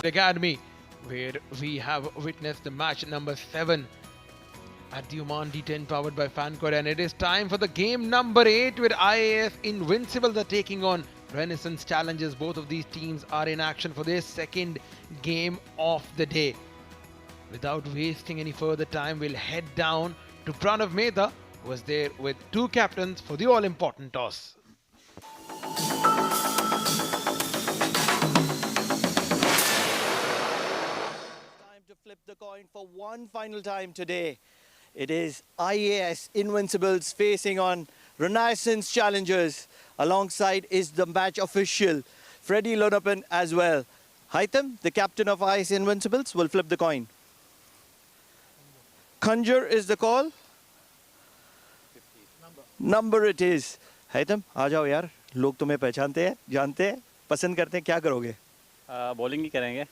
Academy, where we have witnessed the match number 7 at the Oman D10 powered by Fancore, and it is time for the game number 8 where IAS Invincibles are taking on Renaissance Challengers. Both of these teams are in action for their second game of the day. Without wasting any further time, we'll head down to Pranav Mehta, who was there with two captains for the all-important toss. To flip the coin for one final time today. It is IAS Invincibles facing on Renaissance Challengers. Alongside is the match official, Freddie Lonapan as well. Haitham, the captain of IAS Invincibles, will flip the coin. Conjure is the call. Number it is. Haitham, आ जाओ यार. लोग तुम्हें पहचानते हैं, जानते हैं, पसंद करते हैं. क्या करोगे? बॉलिंग ही करेंगे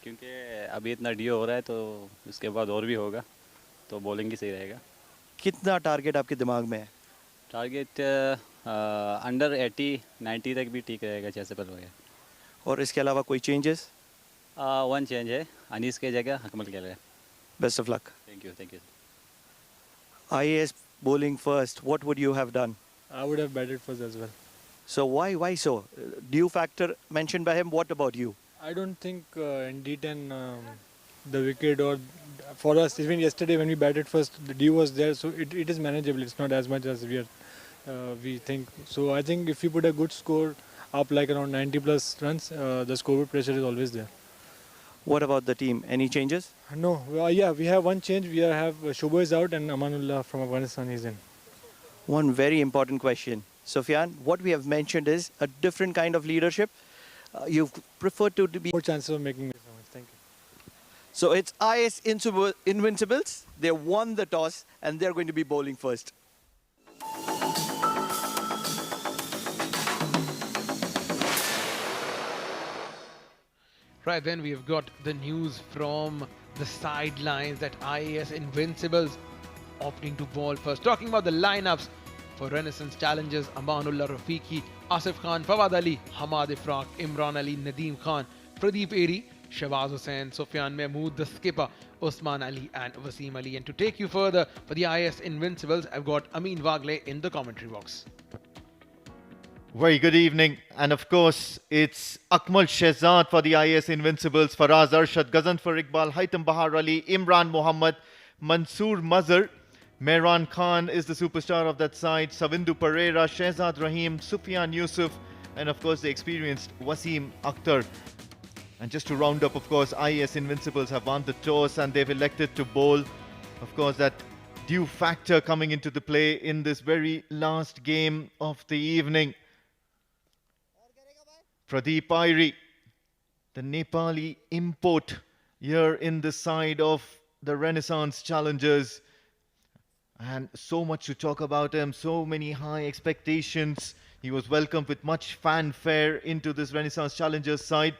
क्योंकि अभी इतना डीओ हो रहा है तो उसके बाद और भी होगा तो बॉलिंग ही सही रहेगा. कितना टारगेट आपके दिमाग में है? टारगेट अंडर 80-90 तक भी ठीक रहेगा जैसे पर होगा. और इसके अलावा कोई चेंजेस? वन चेंज है, अनीस के जगह हकमल के लिए. Best of luck. Thank you. IAS bowling first, what would you have done? I would have batted first as well. So why so? Due factor mentioned by him, what about you? I don't think in D10 the wicket or for us, even yesterday when we batted first, the D was there, so it is manageable. It's not as much as we think. So I think if you put a good score up like around 90 plus runs, the scoreboard pressure is always there. What about the team? Any changes? No, yeah, we have one change. We have Shubho is out and Amanullah from Afghanistan is in. One very important question. Sufyan, what we have mentioned is a different kind of leadership. You've preferred to be... More chances of making this. Thank you. So it's IAS Invincibles. They won the toss and they're going to be bowling first. Right, then we have got the news from the sidelines that IAS Invincibles opting to bowl first. Talking about the lineups for Renaissance Challengers: Amanullah Rafiqi, Asif Khan, Fawad Ali, Hamad Ifraq, Imran Ali, Nadeem Khan, Pradeep Eri, Shahbaz Hussain, Sufyan Mahmood, the skipper, Usman Ali and Wasim Ali. And to take you further for the IAS Invincibles, I've got Amin Wagle in the commentary box. Very good evening, and of course it's Akmal Shehzad for the IAS Invincibles, Faraz Arshad, Ghazanfar Iqbal, Haitham Bahar Ali, Imran Mohammed, Mansoor Mazhar, Mehran Khan is the superstar of that side, Savindu Pereira, Shehzad Rahim, Sufyan Yusuf, and of course the experienced Wasim Akhtar. And just to round up, of course, IAS Invincibles have won the toss and they've elected to bowl. Of course, that due factor coming into the play in this very last game of the evening. Pradeep Eri, the Nepali import here in the side of the Renaissance Challengers. And so much to talk about him, so many high expectations. He was welcomed with much fanfare into this Renaissance Challengers side.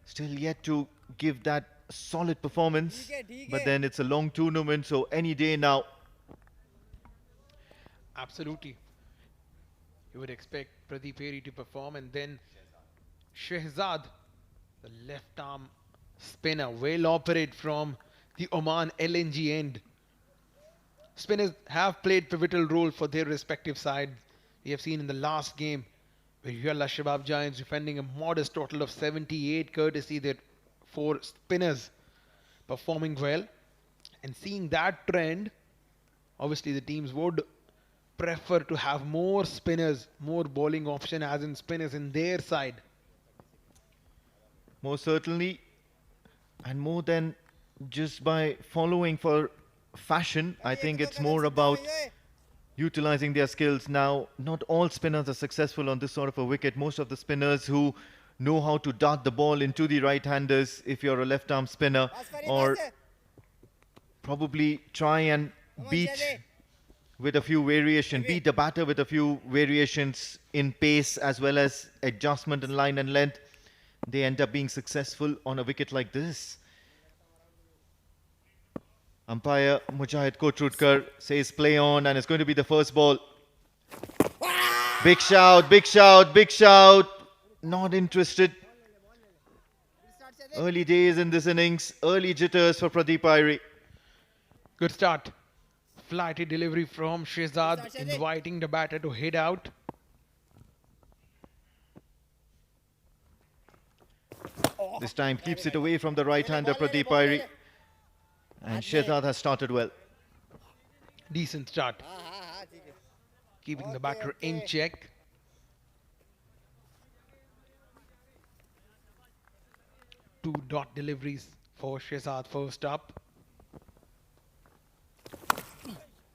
Still yet to give that solid performance. But then it's a long tournament, so any day now. Absolutely. You would expect Pradeep Eri to perform, and then Shehzad, the left arm spinner, will operate from the Oman LNG end. Spinners have played pivotal role for their respective sides. We have seen in the last game where Yalla Shabab Giants defending a modest total of 78 courtesy their 4 spinners performing well, and seeing that trend, obviously the teams would prefer to have more spinners, more bowling option as in spinners in their side. Most certainly, and more than just by following for fashion, I think it's more about utilizing their skills. Now, not all spinners are successful on this sort of a wicket. Most of the spinners who know how to dart the ball into the right-handers, if you're a left-arm spinner, or probably try and beat with a few variations, beat the batter with a few variations in pace as well as adjustment in line and length, they end up being successful on a wicket like this. Umpire Mujahid Kotrutkar says play on, and it's going to be the first ball. Big shout, big shout, big shout. Not interested. Early days in this innings, early jitters for Pradeep Irie. Good start. Flighty delivery from Shehzad, inviting the batter to hit out. This time keeps it away from the right-hander Pradeep Irie. And Shehzad has started well. Decent start. Keeping the batter in check. Two dot deliveries for Shehzad first up.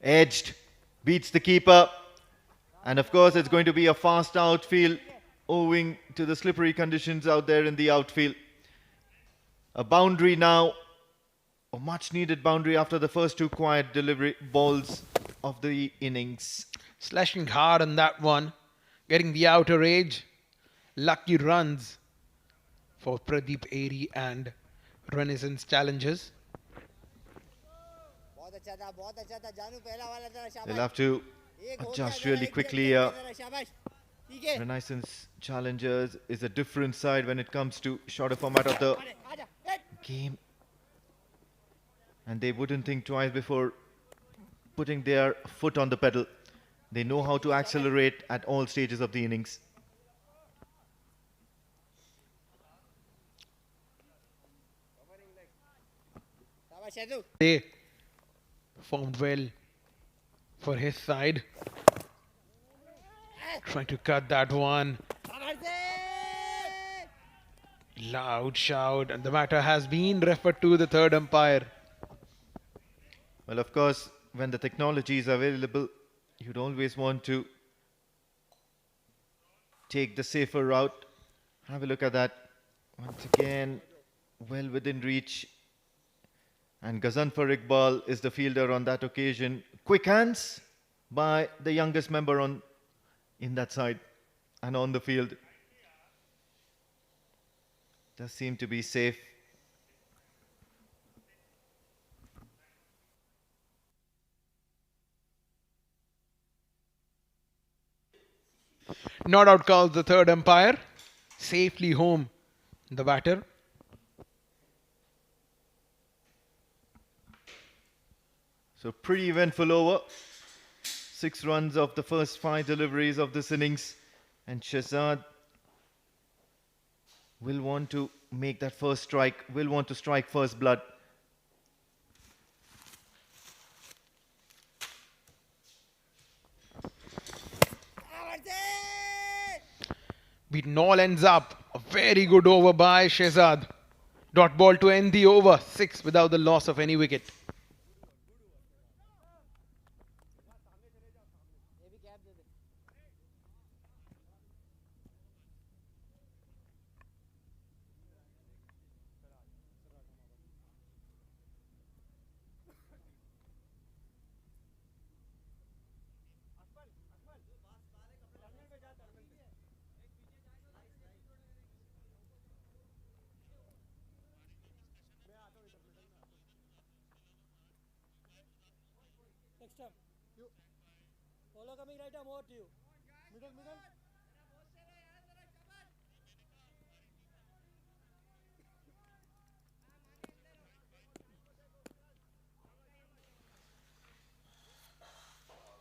Edged, beats the keeper. And of course it's going to be a fast outfield owing to the slippery conditions out there in the outfield. A boundary now, a much needed boundary after the first two quiet delivery balls of the innings. Slashing hard on that one. Getting the outer edge. Lucky runs for Pradeep Airy and Renaissance Challengers. They'll have to adjust really quickly. Renaissance Challengers is a different side when it comes to shorter format of the game. And they wouldn't think twice before putting their foot on the pedal. They know how to accelerate at all stages of the innings. They performed well for his side. Trying to cut that one. Loud shout, and the matter has been referred to the third umpire. Well, of course, when the technology is available, you'd always want to take the safer route. Have a look at that. Once again, well within reach. And Ghazanfar Iqbal is the fielder on that occasion. Quick hands by the youngest member in that side and on the field. Does seem to be safe. Not out calls the third umpire. Safely home the batter. So pretty eventful over. 6 runs of the first 5 deliveries of this innings. And Shehzad will want to make that first strike, will want to strike first blood. Beaten all ends up. A very good over by Shehzad. Dot ball to end the over. 6 without the loss of any wicket.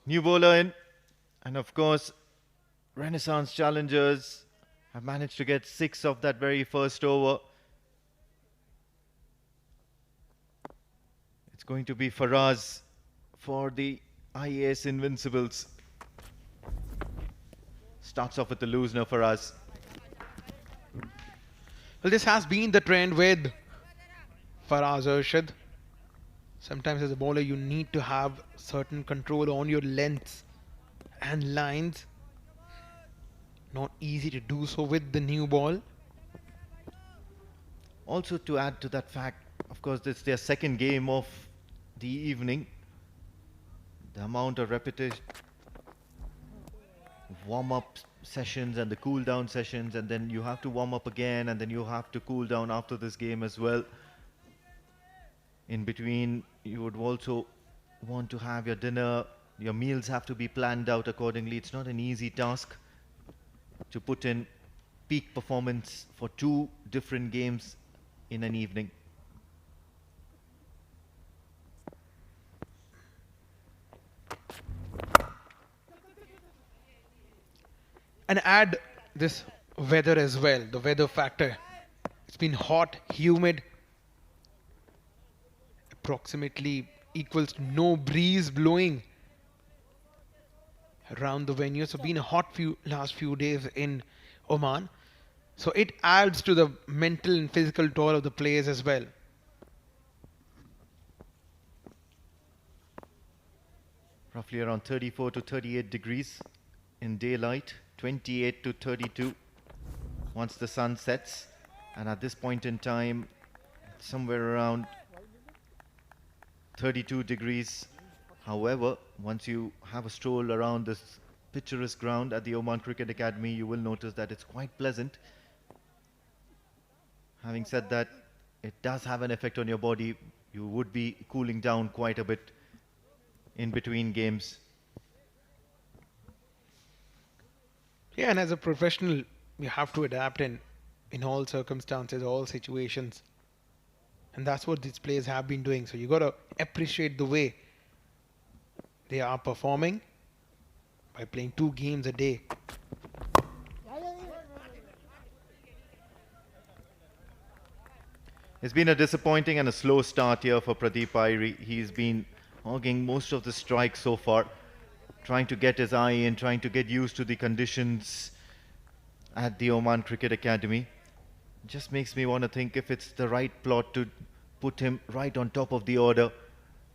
New bowler in. And of course, Renaissance Challengers have managed to get 6 of that very first over. It's going to be Faraz for the IAS Invincibles. Starts off with the loosener for us. Well, this has been the trend with Faraz Arshad. Sometimes as a bowler you need to have certain control on your lengths and lines. Not easy to do so with the new ball. Also to add to that fact, of course, this is their second game of the evening. The amount of repetition, warm-up sessions and the cool-down sessions, and then you have to warm up again, and then you have to cool down after this game as well. In between, you would also want to have your dinner. Your meals have to be planned out accordingly. It's not an easy task to put in peak performance for 2 different games in an evening. And add this weather as well, the weather factor. It's been hot, humid, approximately equals to no breeze blowing around the venue. So been a hot last few days in Oman. So it adds to the mental and physical toll of the players as well. Roughly around 34 to 38 degrees in daylight, 28 to 32 once the sun sets, and at this point in time somewhere around 32 degrees. However, once you have a stroll around this picturesque ground at the Oman Cricket Academy, you will notice that it's quite pleasant. Having said that, it does have an effect on your body. You would be cooling down quite a bit in between games. Yeah, and as a professional, you have to adapt in all circumstances, all situations. And that's what these players have been doing. So you got to appreciate the way they are performing by playing 2 games a day. It's been a disappointing and a slow start here for Pradeep Airi. He's been hogging most of the strikes so far, trying to get his eye in, trying to get used to the conditions at the Oman Cricket Academy. Just makes me want to think if it's the right plot to put him right on top of the order,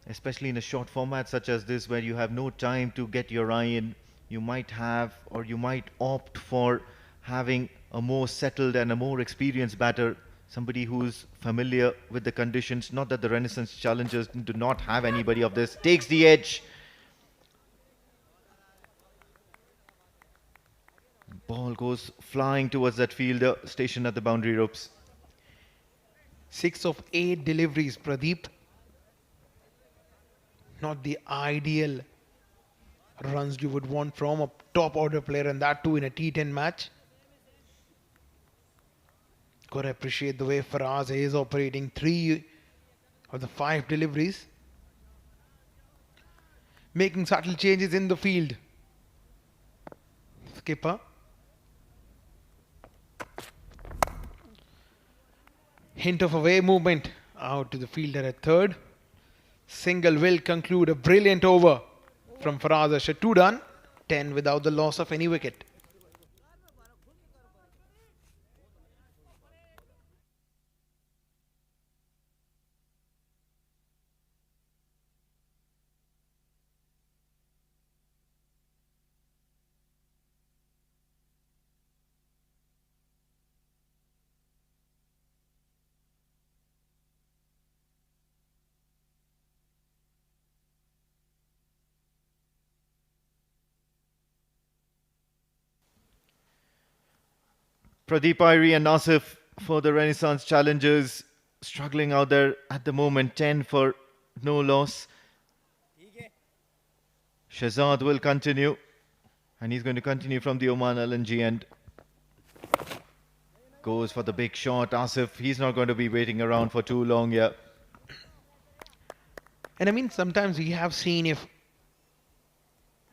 especially in a short format such as this where you have no time to get your eye in. You might have, or you might opt for having a more settled and a more experienced batter, somebody who's familiar with the conditions. Not that the Renaissance challengers do not have anybody of this. Takes the edge. Ball goes flying towards that fielder stationed at the boundary ropes. 6 of 8 deliveries, Pradeep. Not the ideal runs you would want from a top order player, and that too in a T10 match. Got to appreciate the way Faraz is operating. 3 of the 5 deliveries. Making subtle changes in the field. Skipper. Hint of away movement out to the fielder at third. Single will conclude a brilliant over from Faraz Ashar. 2 done, 10 without the loss of any wicket. Pradeep Airi and Nasif for the Renaissance challengers, struggling out there at the moment. 10 for no loss. Shehzad will continue, and he's going to continue from the Oman LNG end. Goes for the big shot. Asif, he's not going to be waiting around for too long here. And I mean, sometimes we have seen if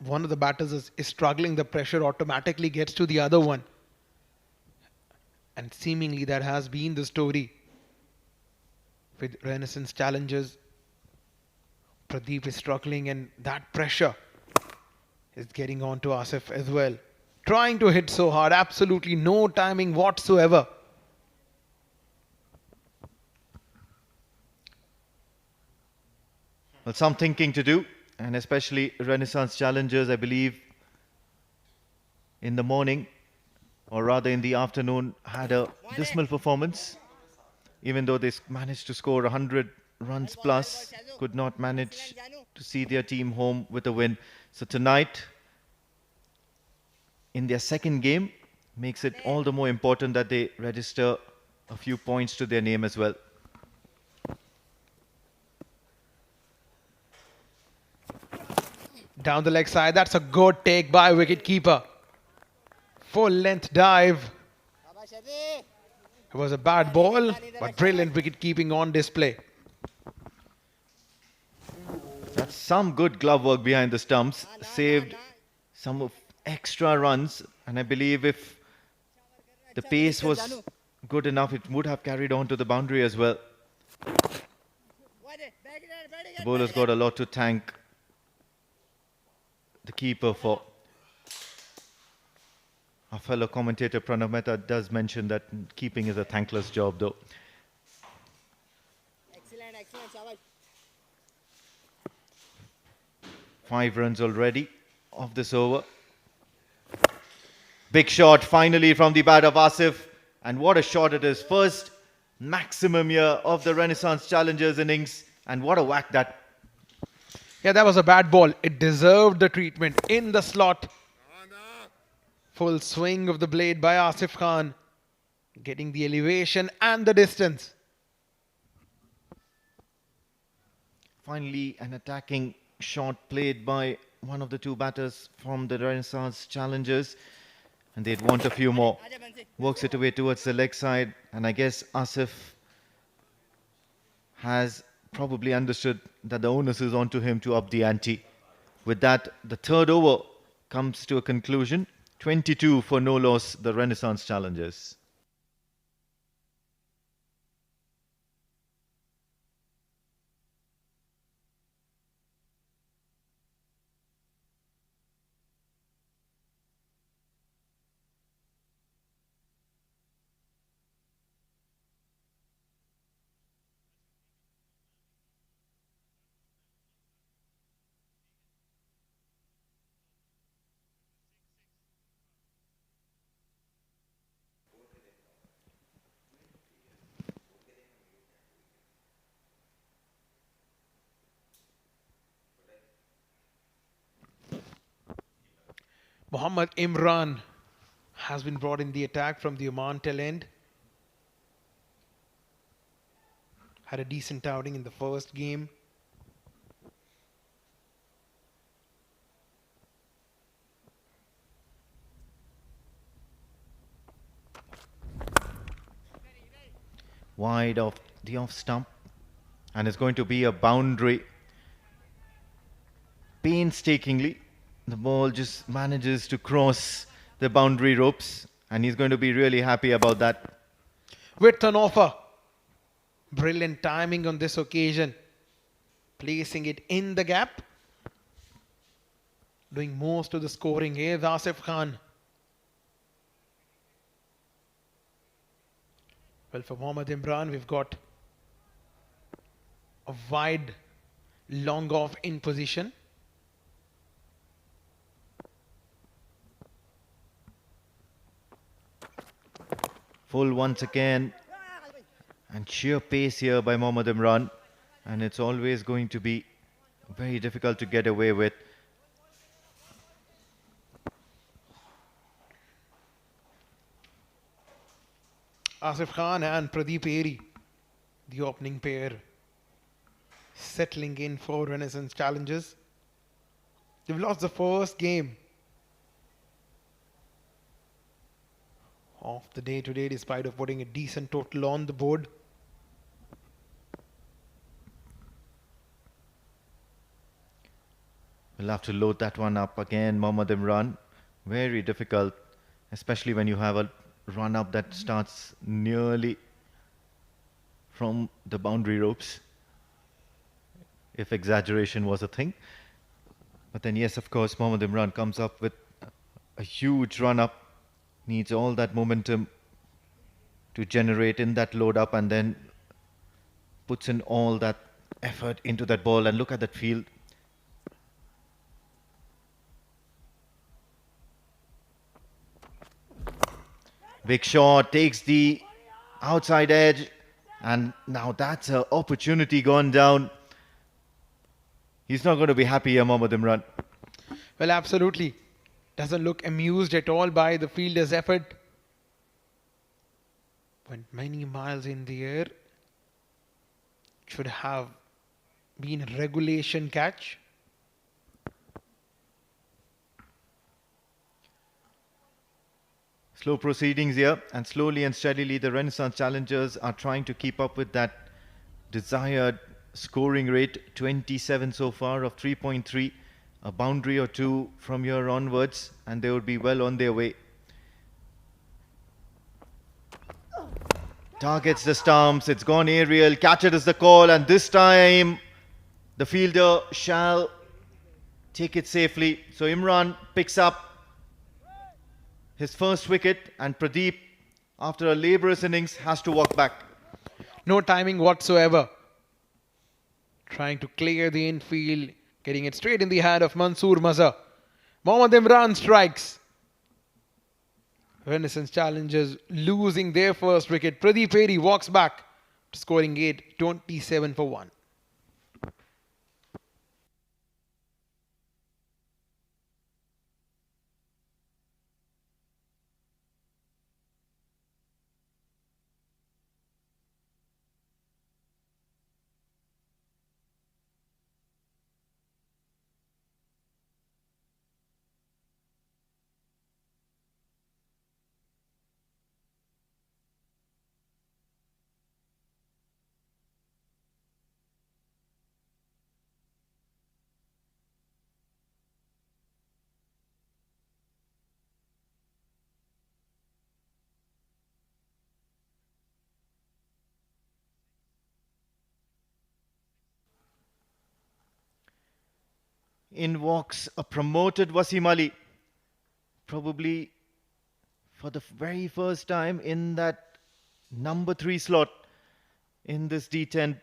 one of the batters is struggling, the pressure automatically gets to the other one. And seemingly that has been the story with Renaissance challengers. Pradeep is struggling, and that pressure is getting on to Asif as well. Trying to hit so hard, absolutely no timing whatsoever. Well, some thinking to do, and especially Renaissance challengers, I believe, in the morning, or rather in the afternoon, had a dismal performance. Even though they managed to score 100 runs plus, could not manage to see their team home with a win. So tonight, in their second game, makes it all the more important that they register a few points to their name as well. Down the leg side, that's a good take by wicketkeeper. Full length dive. It was a bad ball, but brilliant wicket keeping on display. That's some good glove work behind the stumps. Saved some of extra runs. And I believe if the pace was good enough, it would have carried on to the boundary as well. The bowler's got a lot to thank the keeper for. Our fellow commentator Pranav Mehta does mention that keeping is a thankless job though. Excellent, Shabash. 5 runs already of this over. Big shot finally from the bat of Asif. And what a shot it is. First maximum year of the Renaissance Challengers innings. And what a whack that. Yeah, that was a bad ball. It deserved the treatment in the slot. Full swing of the blade by Asif Khan. Getting the elevation and the distance. Finally, an attacking shot played by one of the 2 batters from the Renaissance Challengers. And they'd want a few more. Works it away towards the leg side. And I guess Asif has probably understood that the onus is onto him to up the ante. With that, the 3rd over comes to a conclusion. 22 for no loss, the Renaissance Challengers. Mohammad Imran has been brought in the attack from the Oman tail end. Had a decent outing in the first game. Wide of the off stump. And it's going to be a boundary. Painstakingly, the ball just manages to cross the boundary ropes. And he's going to be really happy about that. With an offer. Brilliant timing on this occasion. Placing it in the gap. Doing most of the scoring here, Asif Khan. Well, for Mohammad Imran, we've got a wide long off in position. Full once again. And sheer pace here by Mohammad Imran. And it's always going to be very difficult to get away with. Asif Khan and Pradeep Airy, the opening pair, settling in for Renaissance Challengers. They've lost the first game of the day today, despite of putting a decent total on the board. We'll have to load that one up again, Mohammad Imran. Very difficult, especially when you have a run up that starts nearly from the boundary ropes, if exaggeration was a thing. But then yes, of course, Mohammad Imran comes up with a huge run up, needs all that momentum to generate in that load up, and then puts in all that effort into that ball. And look at that field. Big shot, takes the outside edge, and now that's an opportunity gone down. He's not going to be happy here, Mohammad Imran. Well, absolutely. Doesn't look amused at all by the fielder's effort. Went many miles in the air. Should have been a regulation catch. Slow proceedings here, and slowly and steadily the Renaissance challengers are trying to keep up with that desired scoring rate. 27 so far of 3.3, a boundary or two from here onwards, and they would be well on their way. Targets the stumps, it's gone aerial, catch it is the call, and this time the fielder shall take it safely. So Imran picks up his first wicket, and Pradeep, after a laborious innings, has to walk back. No timing whatsoever. Trying to clear the infield, getting it straight in the hand of Mansoor Mazhar. Mohammad Imran strikes. Renaissance challengers losing their first wicket. Pradeep Peri walks back to scoring 8, 27 for 1. In walks a promoted Wasim Ali, probably for the very first time in that number 3 slot in this D10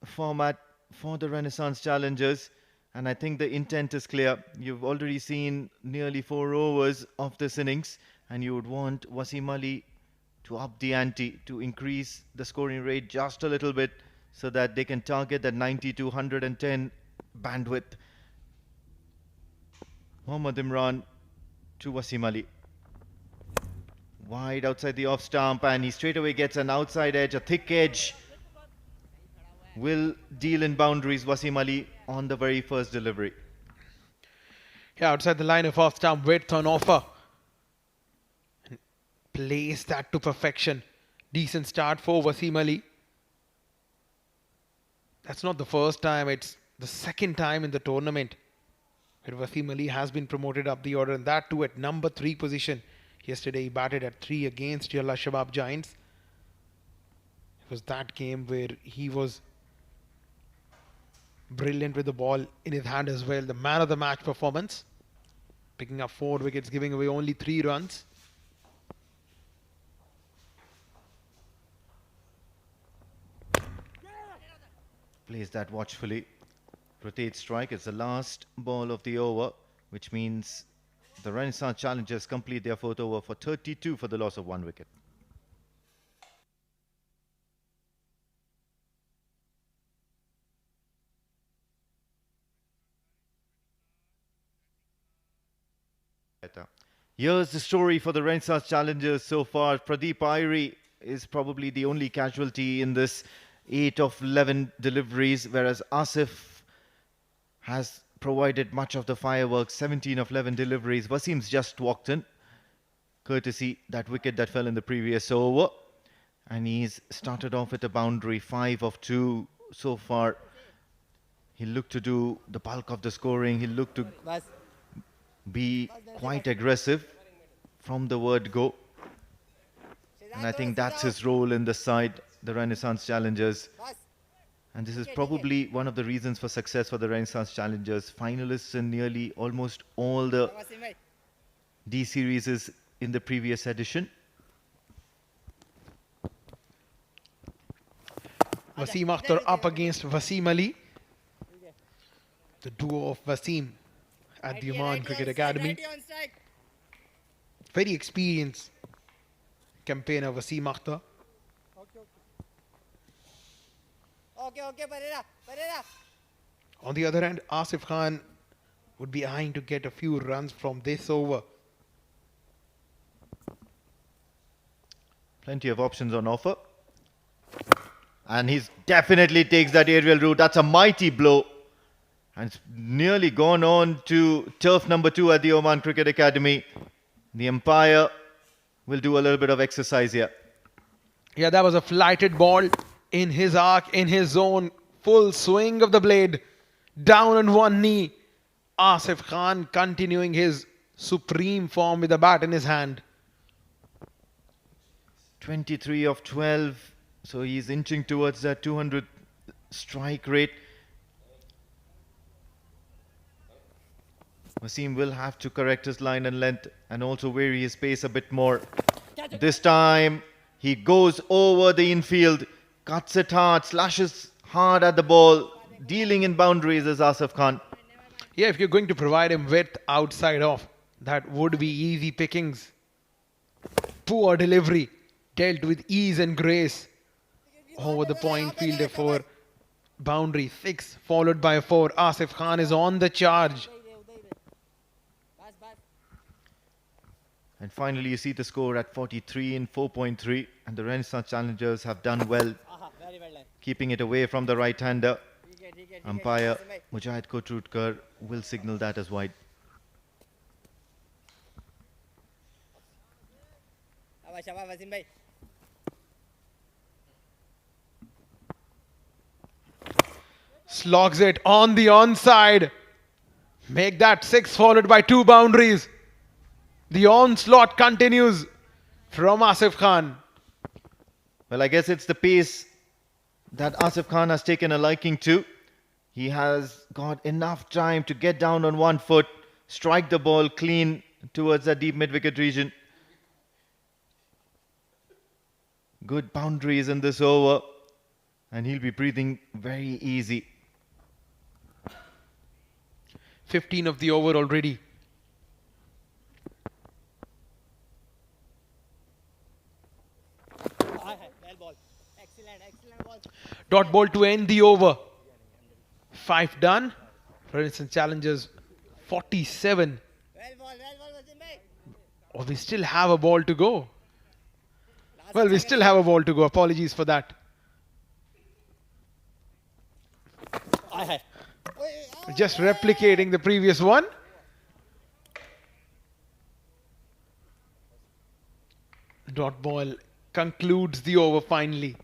format for the Renaissance challengers. And I think the intent is clear. You've already seen nearly 4 overs of this innings, and you would want Wasim Ali to up the ante, to increase the scoring rate just a little bit so that they can target that 90 to 110 bandwidth. Mohammad Imran to Wasim Ali. Wide outside the off stump, and he straight away gets an outside edge, a thick edge. Will deal in boundaries, Wasim Ali, on the very first delivery. Yeah, outside the line of off stump, width on offer. And plays that to perfection. Decent start for Wasim Ali. That's not the first time, it's the second time in the tournament where Wasim Ali has been promoted up the order, and that too at number 3 position. Yesterday he batted at 3 against Yalla Shabab Giants. It was that game where he was brilliant with the ball in his hand as well. The man of the match performance. Picking up 4 wickets, giving away only 3 runs. Plays that watchfully. Rotate strike. It's the last ball of the over, which means the Renaissance challengers complete their 4th over for 32 for the loss of 1 wicket. Here's the story for the Renaissance challengers so far. Pradeep Irie is probably the only casualty in this 8 of 11 deliveries, whereas Asif has provided much of the fireworks. 17 of 11 deliveries. Wasim's just walked in, courtesy that wicket that fell in the previous over, and he's started off with a boundary. 5 of 2 so far. He'll look to do the bulk of the scoring. He'll look to be quite aggressive from the word go, and I think that's his role in the side, the Renaissance challengers. And this is probably one of the reasons for success for the Renaissance challengers. Finalists in nearly almost all the D series in the previous edition. Wasim Akhtar up against Wasim Ali. The duo of Wasim at the Oman Cricket Academy. Very experienced campaigner Wasim Akhtar. On the other hand, Asif Khan would be eyeing to get a few runs from this over. Plenty of options on offer. And he definitely takes that aerial route. That's a mighty blow. And it's nearly gone on to turf number 2 at the Oman Cricket Academy. The umpire will do a little bit of exercise here. Yeah, that was a flighted ball in his arc, in his zone. Full swing of the blade. Down on one knee. Asif Khan continuing his supreme form with the bat in his hand. 23 of 12. So he's inching towards that 200 strike rate. Wasim will have to correct his line and length and also vary his pace a bit more. This time he goes over the infield, cuts it hard, slashes hard at the ball, dealing in boundaries as Asif Khan. Yeah, if you're going to provide him width outside off, that would be easy pickings. Poor delivery, dealt with ease and grace. Over the point fielder for boundary 6 followed by 4. Asif Khan is on the charge. And finally you see the score at 43 in 4.3, and the Renaissance challengers have done well, keeping it away from the right-hander. Umpire Mujahid Kotrutkar will signal that as wide. Slogs it on the onside. Make that 6 followed by 2 boundaries. The onslaught continues from Asif Khan. Well, I guess it's the pace that Asif Khan has taken a liking to. He has got enough time to get down on one foot, strike the ball clean towards the deep mid-wicket region. Good boundaries in this over, and he'll be breathing very easy. 15 of the over already. Dot ball to end the over. 5 done. Renaissance challengers 47. Oh, we still have a ball to go. Well, we still have a ball to go. Apologies for that. Just replicating the previous one. Dot ball concludes the over finally.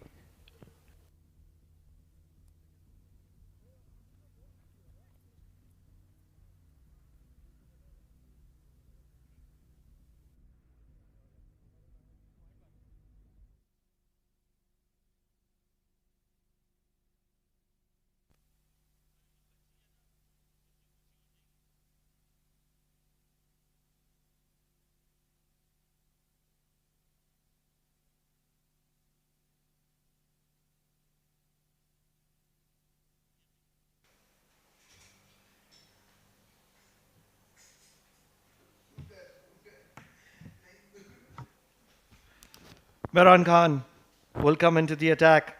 Imran Khan will come into the attack.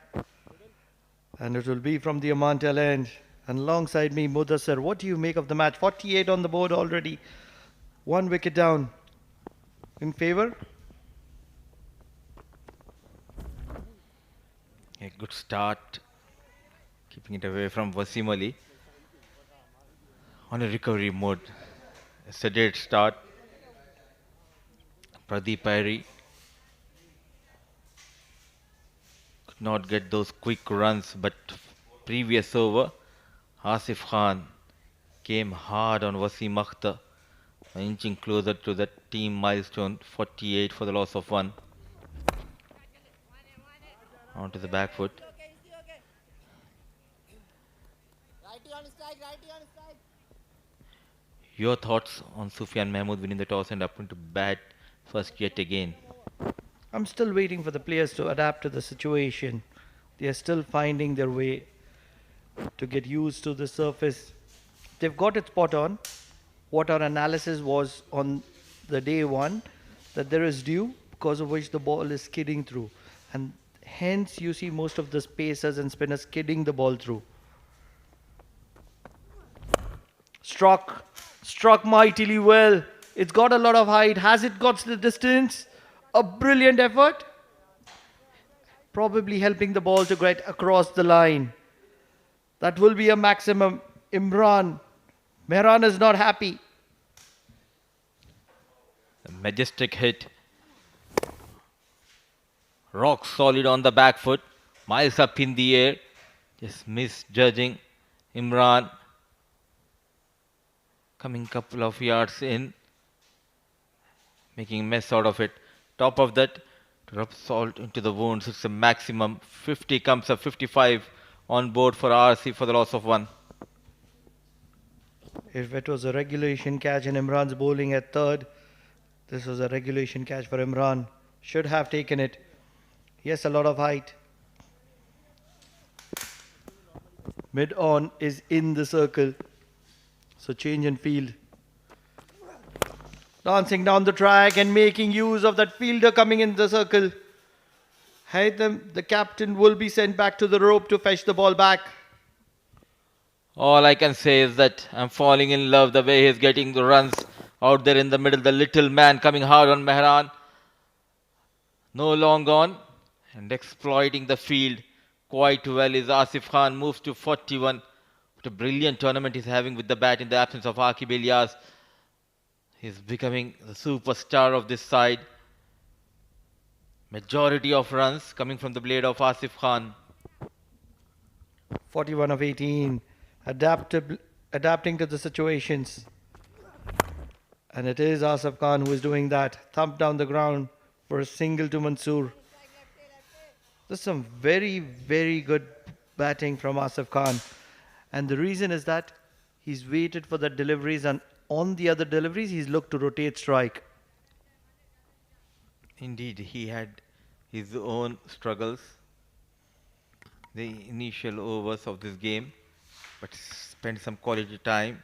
And it will be from the OMAN tail end. And alongside me, Mudassar. What do you make of the match? 48 on the board already. 1 wicket down. In favour? A good start, keeping it away from Wasim Ali. On a recovery mode. A sedate start. Pradeep Iyer could not get those quick runs, but previous over, Asif Khan came hard on Wasim Akhtar, inching closer to the team milestone, 48 for the loss of 1. Onto the back foot. Your thoughts on Sufyan Mahmood winning the toss and up to bat first yet again? I'm still waiting for the players to adapt to the situation. They are still finding their way to get used to the surface. They've got it spot on. What our analysis was on the day one, that there is dew because of which the ball is skidding through. And hence you see most of the spacers and spinners skidding the ball through. Struck mightily well. It's got a lot of height. Has it got the distance? A brilliant effort. Probably helping the ball to get across the line. That will be a maximum. Mehran is not happy. A majestic hit rock solid on the back foot, miles up in the air, just misjudging Imran, coming couple of yards in, making a mess out of it. Top of that, to rub salt into the wounds, it's a maximum 50, comes up 55 on board for RC for the loss of 1. If it was a regulation catch and Imran's bowling at third, this was a regulation catch for Imran. Should have taken it. Yes, a lot of height. Mid-on is in the circle. So change in field. Dancing down the track and making use of that fielder coming in the circle. Haytham, the captain, will be sent back to the rope to fetch the ball back. All I can say is that I'm falling in love the way he's getting the runs out there in the middle. The little man coming hard on Mehran. No long gone and exploiting the field quite well is Asif Khan. Moves to 41. What a brilliant tournament he's having with the bat in the absence of Aqib Ilyas. He's becoming the superstar of this side. Majority of runs coming from the blade of Asif Khan. 41 of 18. Adapting to the situations. And it is Asif Khan who is doing that. Thump down the ground for a single to Mansoor. There's some very, very good batting from Asif Khan. And the reason is that he's waited for the deliveries, and on the other deliveries, he's looked to rotate strike. Indeed, he had his own struggles. The initial overs of this game, but spent some quality time.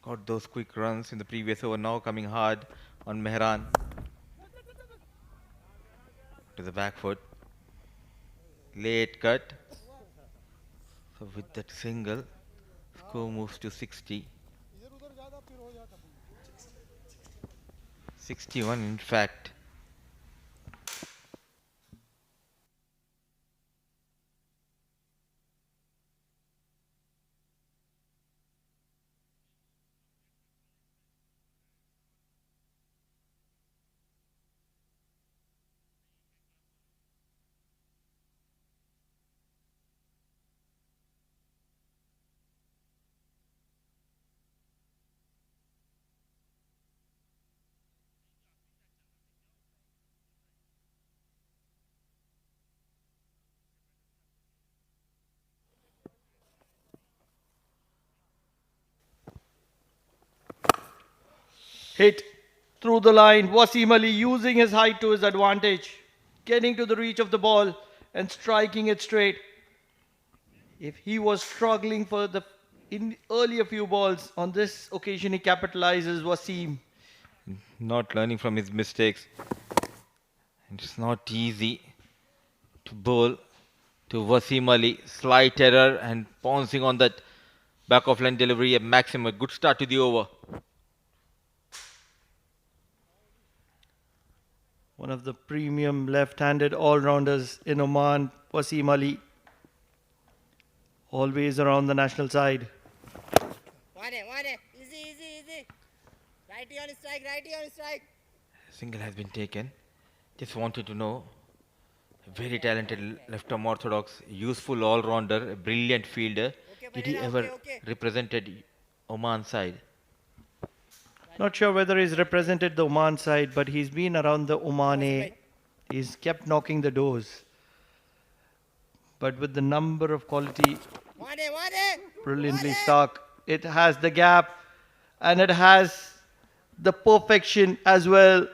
Got those quick runs in the previous over, now coming hard on Mehran. To the back foot. Late cut. So with that single, score moves to 60. 61 in fact. Hit through the line. Wasim Ali using his height to his advantage. Getting to the reach of the ball and striking it straight. If he was struggling for the earlier few balls, on this occasion he capitalizes Wasim. Not learning from his mistakes. It's not easy to bowl to Wasim Ali. Slight error and pouncing on that back of line delivery. A maximum. Good start to the over. One of the premium left-handed all-rounders in Oman, Wasim Ali. Always around the national side. One, easy. Righty on strike. Single has been taken. Just wanted to know. Very talented left-arm orthodox, useful all-rounder, a brilliant fielder. Did he ever represented Oman side? Not sure whether he's represented the Oman side, but he's been around the Oman A. He's kept knocking the doors. But with the number of quality brilliantly stuck, it has the gap and it has the perfection as well.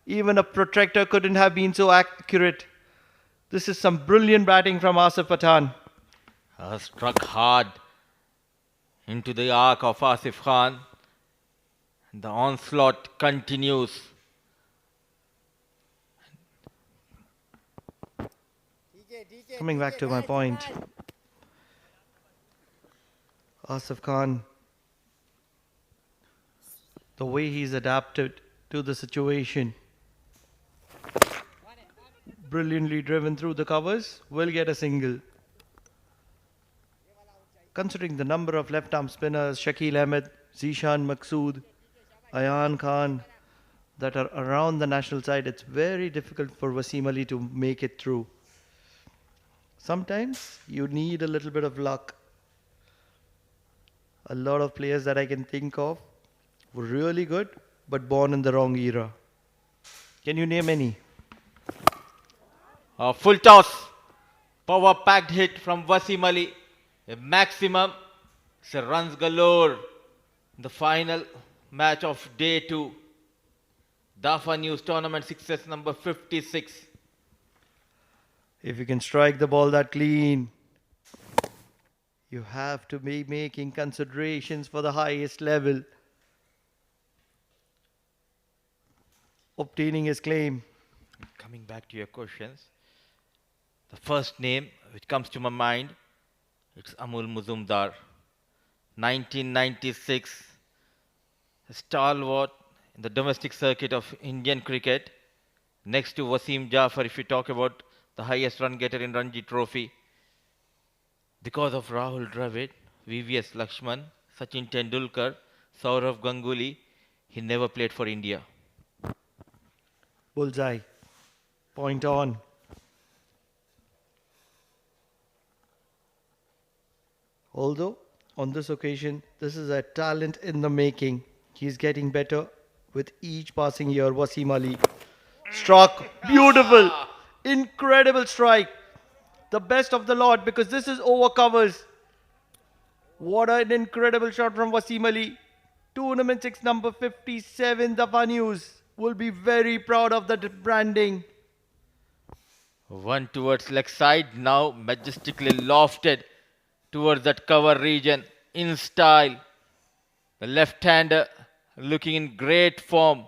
Even a protractor couldn't have been so accurate. This is some brilliant batting from Asif Pathan. Struck hard into the arc of Asif Khan. The onslaught continues. Coming back to my point, Asif Khan, the way he's adapted to the situation, brilliantly driven through the covers, will get a single. Considering the number of left-arm spinners, Shakil Ahmed, Zishan Maqsood, Ayan Khan, that are around the national side, it's very difficult for Wasim Ali to make it through. Sometimes you need a little bit of luck. A lot of players that I can think of were really good, but born in the wrong era. Can you name any? A full toss. Power packed hit from Wasim Ali. A maximum. It's a runs galore. The final match of day 2. Dafa News Tournament success number 56. If you can strike the ball that clean, you have to be making considerations for the highest level. Obtaining his claim. Coming back to your questions, the first name which comes to my mind, it's Amul Muzumdar. 1996, a stalwart in the domestic circuit of Indian cricket, next to Wasim Jafar if you talk about the highest run getter in Ranji Trophy. Because of Rahul Dravid, VVS Lakshman, Sachin Tendulkar, Saurav Ganguly, he never played for India. Bullseye. Point on. Although, on this occasion, this is a talent in the making. He's getting better with each passing year. Wasim Ali. Struck. Beautiful. Incredible strike. The best of the lot because this is over covers. What an incredible shot from Wasim Ali. Tournament 6 number 57. The News will be very proud of the branding. One towards leg side, now majestically lofted towards that cover region in style. The left-hander looking in great form.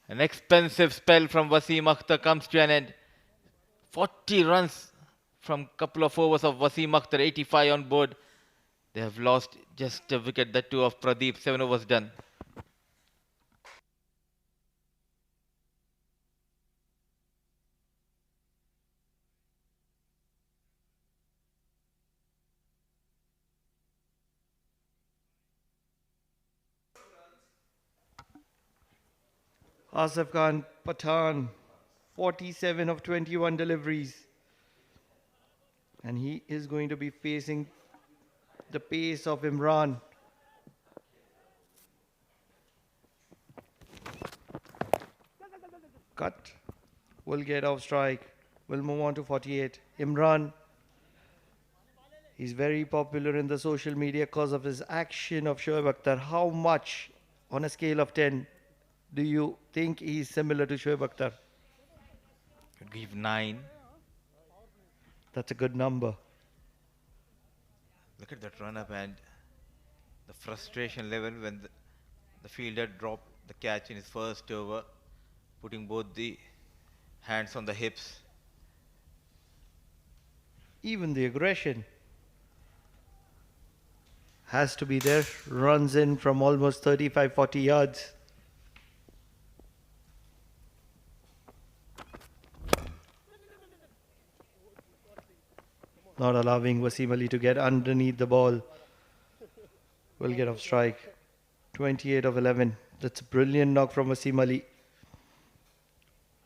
An expensive spell from Wasim Akhtar comes to an end. 40 runs from couple of overs of Wasim Akhtar, 85 on board. They have lost just a wicket, that too of Pradeep, 7 overs done. Asif Khan Pathan, 47 of 21 deliveries. And he is going to be facing the pace of Imran. Cut. Will get off strike. We'll move on to 48. Imran. He's very popular in the social media because of his action of Shoaib Akhtar. How much on a scale of 10 do you think he's similar to Shoaib Akhtar? Could give 9. That's a good number. Look at that run up and the frustration level when the fielder dropped the catch in his first over, putting both the hands on the hips. Even the aggression has to be there. Runs in from almost 35-40 yards. Not allowing Wasim Ali to get underneath the ball. Will get off strike. 28 of 11. That's a brilliant knock from Wasim Ali.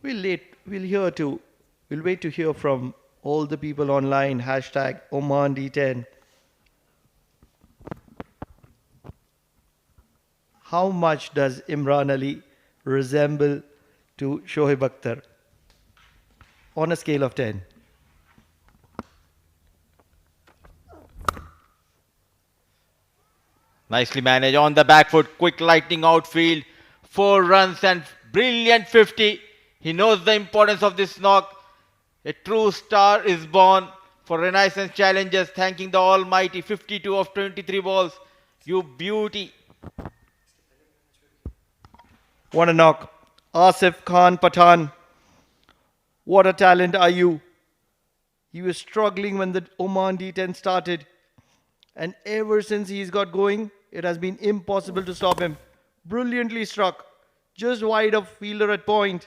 We'll wait to hear from all the people online. Hashtag OMAN D10. How much does Imran Ali resemble to Shoaib Akhtar? On a scale of 10. Nicely managed on the back foot, quick lightning outfield, 4 runs and brilliant 50. He knows the importance of this knock. A true star is born for Renaissance Challengers, thanking the Almighty. 52 of 23 balls. You beauty. What a knock. Asif Khan Pathan. What a talent are you? He was struggling when the Oman D10 started. And ever since he's got going, it has been impossible to stop him. Brilliantly struck. Just wide of fielder at point.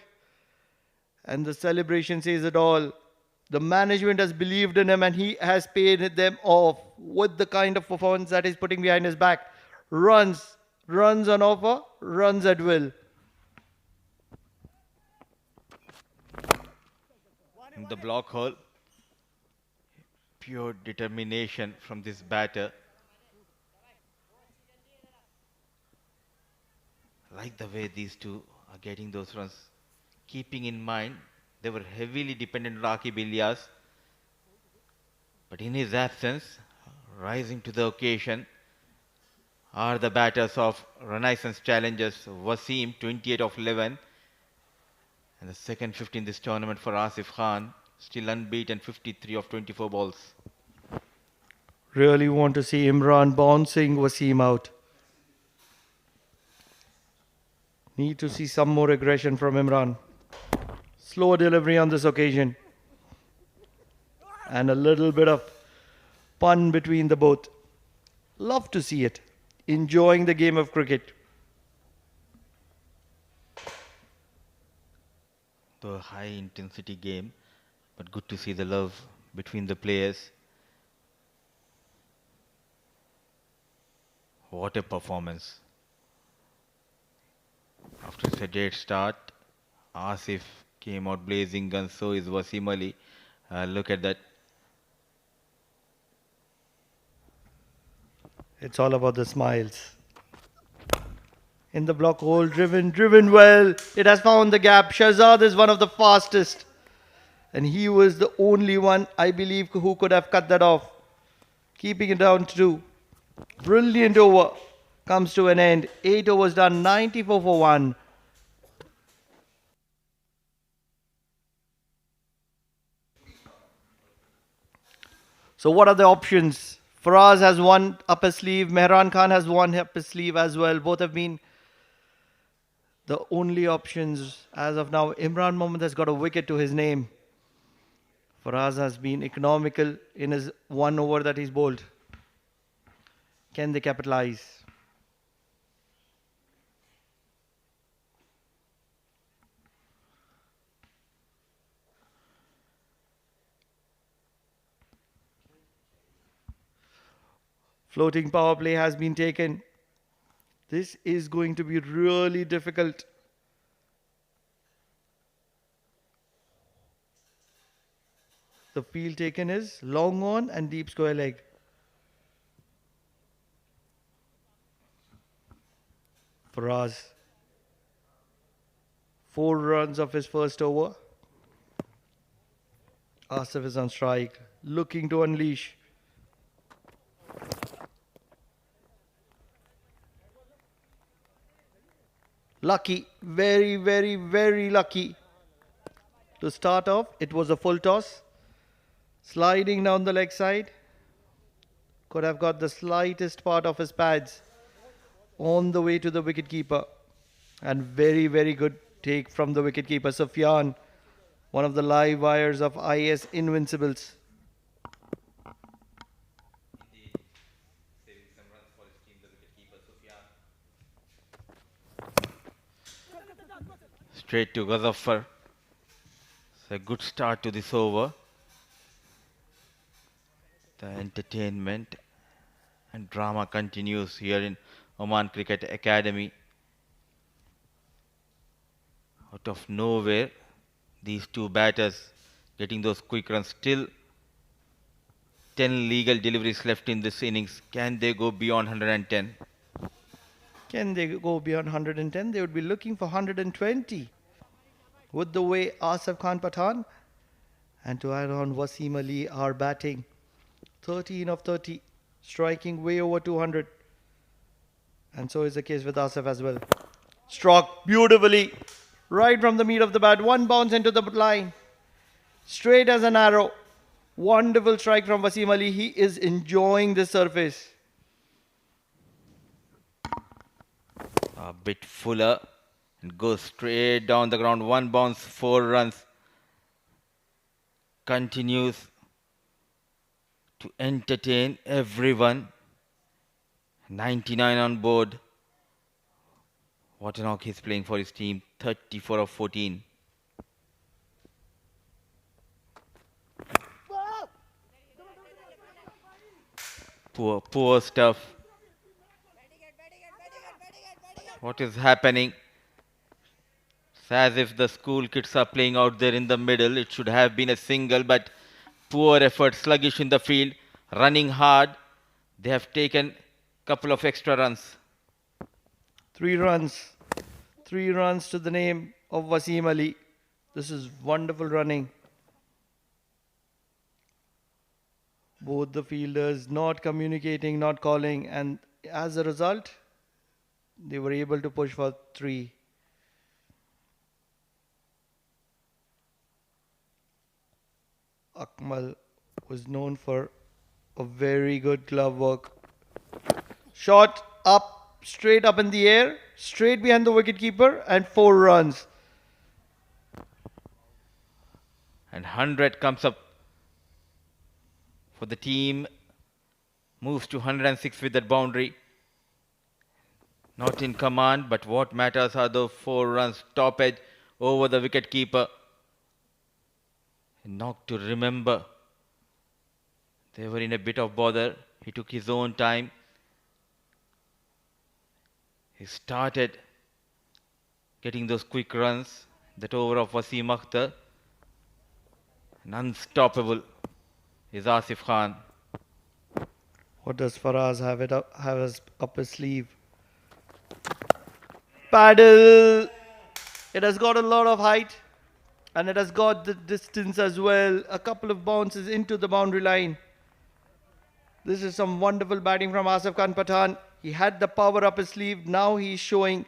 And the celebration says it all. The management has believed in him and he has paid them off with the kind of performance that he's putting behind his back. Runs on offer, runs at will. in the block hole. Pure determination from this batter. Like the way these two are getting those runs. Keeping in mind, they were heavily dependent on Rakib Ilyas. But in his absence, rising to the occasion are the batters of Renaissance challengers Wasim, 28 of 11. And the second 50 in this tournament for Asif Khan, still unbeaten, 53 of 24 balls. Really want to see Imran bouncing Wasim out. Need to see some more aggression from Imran. Slow delivery on this occasion. And a little bit of pun between the both. Love to see it. Enjoying the game of cricket. The high intensity game, but good to see the love between the players. What a performance. After a dead start, Asif came out blazing guns, so is Wasim Ali. Look at that. It's all about the smiles. In the block hole, driven well. It has found the gap. Shahzad is one of the fastest. And he was the only one, I believe, who could have cut that off. Keeping it down to 2. Brilliant over. Comes to an end. 8 overs done. 94 for 1. So what are the options? Faraz has one up his sleeve. Mehran Khan has one up his sleeve as well. Both have been the only options as of now. Imran Mohammed has got a wicket to his name. Faraz has been economical in his 1 over that he's bowled. Can they capitalize? Floating power play has been taken. This is going to be really difficult. The field taken is long on and deep square leg. Faraz. 4 runs of his first over. Asif is on strike, looking to unleash. Lucky, very lucky. To start off, it was a full toss. Sliding down the leg side. Could have got the slightest part of his pads on the way to the wicketkeeper. And very good take from the wicketkeeper, Sufyan. One of the live wires of IAS Invincibles. Straight to Ghazaffar. It's a good start to this over. The entertainment and drama continues here in Oman Cricket Academy. Out of nowhere, these two batters getting those quick runs. Still 10 legal deliveries left in this innings. Can they go beyond 110? Can they go beyond 110? They would be looking for 120. With the way Asif Khan Pathan and to add on Wasim Ali are batting. 13 of 30, striking way over 200. And so is the case with Asif as well. Struck beautifully, right from the meat of the bat. One bounce into the line, straight as an arrow. Wonderful strike from Wasim Ali. He is enjoying the surface. A bit fuller and goes straight down the ground. One bounce, 4 runs. Continues to entertain everyone. 99 on board. What a knock he's playing for his team. 34 of 14. Poor stuff. What is happening? It's as if the school kids are playing out there in the middle. It should have been a single, but poor effort, sluggish in the field, running hard. They have taken couple of extra runs. 3 runs. 3 runs to the name of Wasim Ali. This is wonderful running. Both the fielders not communicating, not calling, and as a result, they were able to push for 3. Akmal was known for a very good glove work. Shot up, straight up in the air, straight behind the wicketkeeper, and 4 runs. And 100 comes up for the team. Moves to 106 with that boundary. Not in command, but what matters are the 4 runs top edge over the wicketkeeper. Knock to remember. They were in a bit of bother. He took his own time. He started getting those quick runs. That over of Wasim Akhtar. And unstoppable is Asif Khan. What does Faraz have up his sleeve? Paddle. It has got a lot of height. And it has got the distance as well. A couple of bounces into the boundary line. This is some wonderful batting from Asif Khan Pathan. He had the power up his sleeve. Now he's showing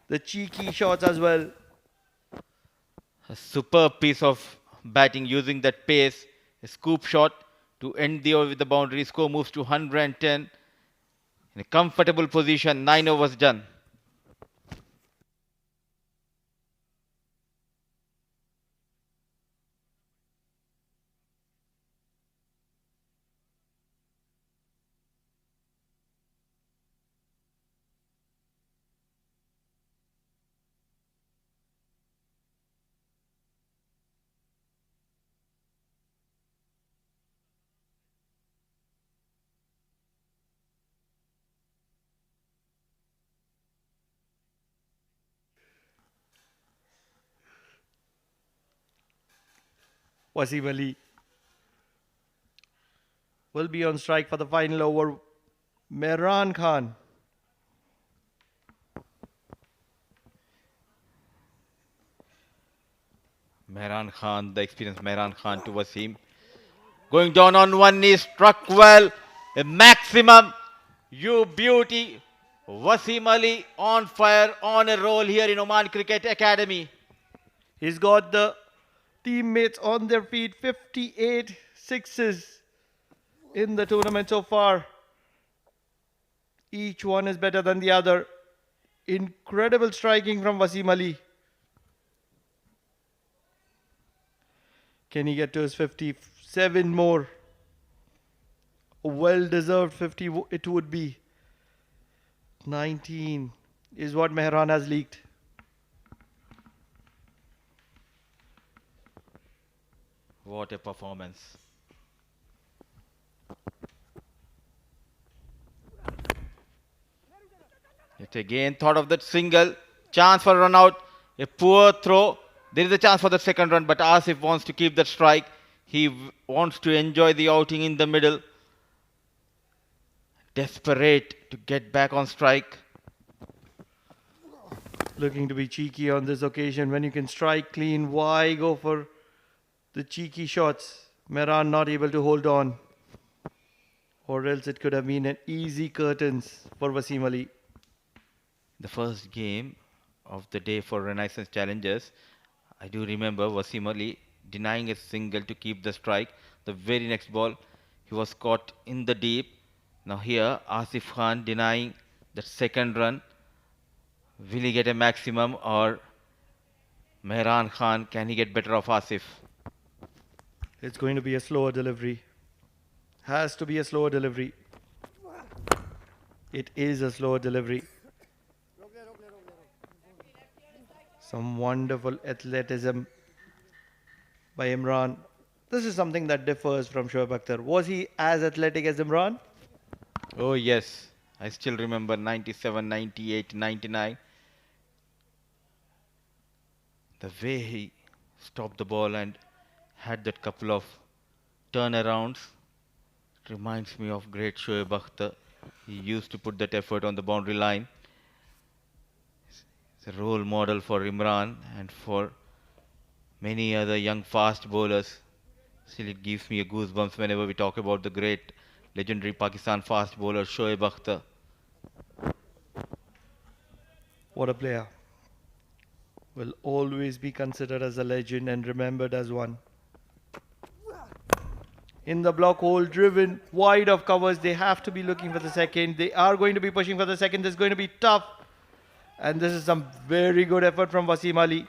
the cheeky shots as well. A superb piece of batting using that pace. A scoop shot to end the over with the boundary. Score moves to 110. In a comfortable position. 9 overs done. Wasim Ali will be on strike for the final over. Mehran Khan. Mehran Khan, the experienced Mehran Khan to Wasim. Going down on one knee, struck well. A maximum. You beauty. Wasim Ali on fire, on a roll here in Oman Cricket Academy. He's got the teammates on their feet. 58 sixes in the tournament so far. Each one is better than the other. Incredible striking from Wasim Ali. Can he get to his 57 more? A well-deserved 50 it would be. 19 is what Mehran has leaked. What a performance. Yet again thought of that single. Chance for run out. A poor throw. There is a chance for the second run, but Asif wants to keep that strike. He wants to enjoy the outing in the middle. Desperate to get back on strike. Looking to be cheeky on this occasion. When you can strike clean, why go for the cheeky shots? Mehran not able to hold on. Or else it could have been an easy curtains for Wasim Ali. The first game of the day for Renaissance Challengers, I do remember Wasim Ali denying a single to keep the strike. The very next ball, he was caught in the deep. Now here, Asif Khan denying the second run. Will he get a maximum, or Mehran Khan, can he get better of Asif? It's going to be a slower delivery. Has to be a slower delivery. It is a slower delivery. Some wonderful athleticism by Imran. This is something that differs from Shoaib Akhtar. Was he as athletic as Imran? Oh yes, I still remember 97, 98, 99. The way he stopped the ball and had that couple of turnarounds reminds me of great Shoaib Akhtar. He used to put that effort on the boundary line. He's a role model for Imran and for many other young fast bowlers. Still, it gives me a goosebumps whenever we talk about the great legendary Pakistan fast bowler Shoaib Akhtar. What a player. Will always be considered as a legend and remembered as one. In the block hole, driven wide of covers, they have to be looking for the second. They are going to be pushing for the second. This is going to be tough. And this is some very good effort from Wasim Ali.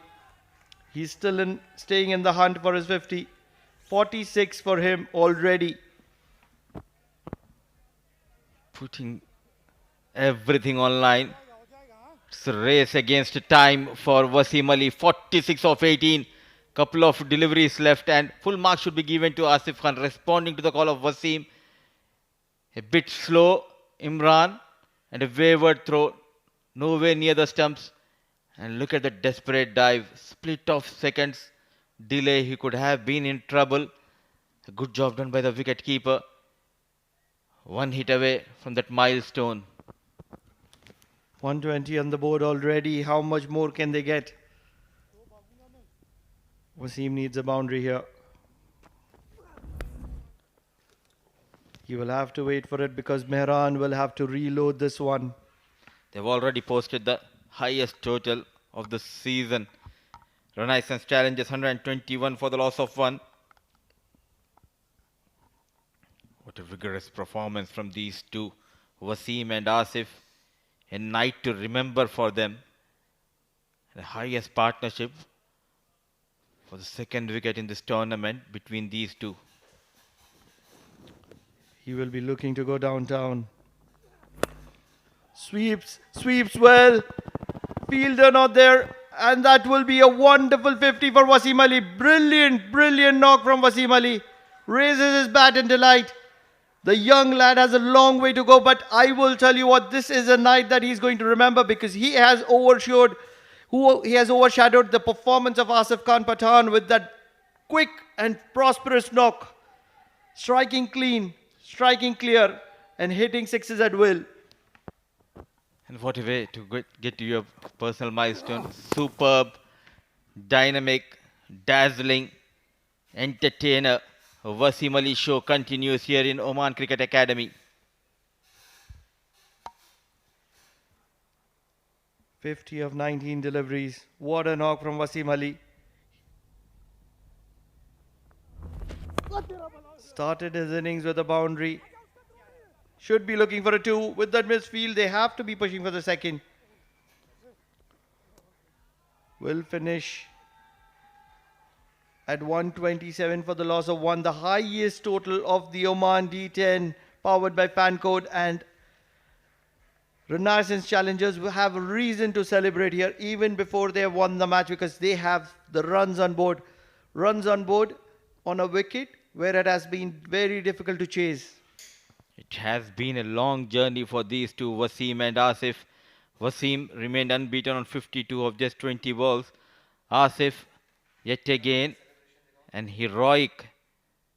He's still staying in the hunt for his 50. 46 for him already. Putting everything online. It's a race against time for Wasim Ali. 46 of 18. Couple of deliveries left and full marks should be given to Asif Khan, responding to the call of Wasim. A bit slow, Imran, and a wayward throw, nowhere near the stumps. And look at the desperate dive, split of seconds delay. He could have been in trouble. A good job done by the wicket keeper. One hit away from that milestone. 120 on the board already. How much more can they get? Wasim needs a boundary here. He will have to wait for it because Mehran will have to reload this one. They've already posted the highest total of the season. Renaissance challenges 121 for the loss of 1. What a vigorous performance from these two, Wasim and Asif. A night to remember for them. The highest partnership for the second wicket in this tournament between these two. He will be looking to go downtown. Sweeps well. Fielder not there. And that will be a wonderful 50 for Wasim Ali. Brilliant knock from Wasim Ali. Raises his bat in delight. The young lad has a long way to go, but I will tell you what, this is a night that he's going to remember because he has overshadowed the performance of Asif Khan Pathan with that quick and prosperous knock. Striking clean, striking clear, and hitting sixes at will. And what a way to get to your personal milestone. Superb, dynamic, dazzling, entertainer. Wasim Ali show continues here in Oman Cricket Academy. 50 of 19 deliveries. What a knock from Wasim Ali. Started his innings with a boundary. Should be looking for a 2. With that misfield, they have to be pushing for the second. Will finish at 127 for the loss of 1. The highest total of the Oman D10 powered by fan code, and Renaissance challengers will have a reason to celebrate here even before they have won the match because they have the runs on board. Runs on board on a wicket where it has been very difficult to chase. It has been a long journey for these two, Wasim and Asif. Wasim remained unbeaten on 52 of just 20 balls. Asif, yet again, an heroic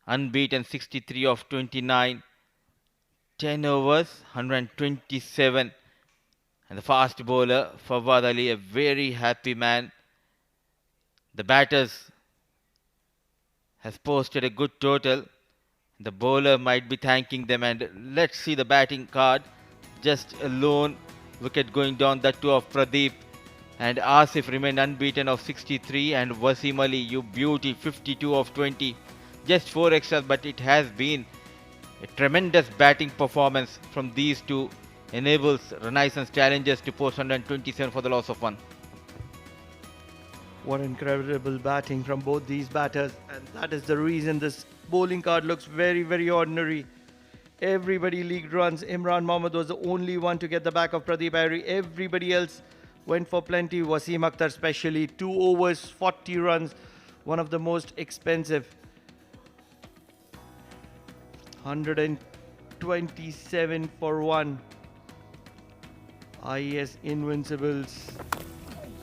unbeaten 63 of 29. 10 overs, 127. And the fast bowler, Fawad Ali, a very happy man. The batters has posted a good total. The bowler might be thanking them, and let's see the batting card. Just a lone wicket going down, that too of Pradeep. And Asif remained unbeaten of 63, and Wasim Ali, you beauty, 52 of 20. Just 4 extras, but it has been a tremendous batting performance from these two. Enables Renaissance challengers to post 127 for the loss of 1. What incredible batting from both these batters, and that is the reason this bowling card looks very ordinary. Everybody leaked runs. Imran Mohammed was the only one to get the back of Pradeep Iyer. Everybody else went for plenty. Wasim Akhtar especially, 2 overs, 40 runs, one of the most expensive. 127 for 1. IAS Invincibles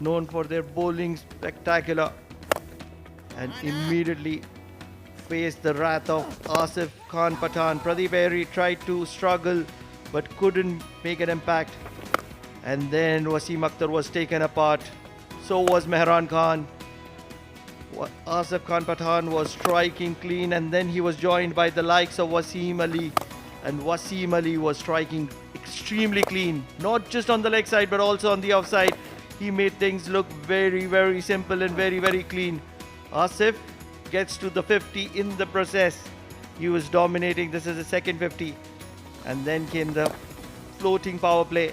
known for their bowling spectacular, and immediately faced the wrath of Asif Khan Pathan. Pradeep Airy tried to struggle but couldn't make an impact. And then Wasim Akhtar was taken apart. So was Mehran Khan. Asif Khan Pathan was striking clean, and then he was joined by the likes of Wasim Ali. And Wasim Ali was striking extremely clean, not just on the leg side but also on the offside. He made things look very, very simple and very, very clean. Asif gets to the 50 in the process. He was dominating. This is the second 50. And then came the floating power play.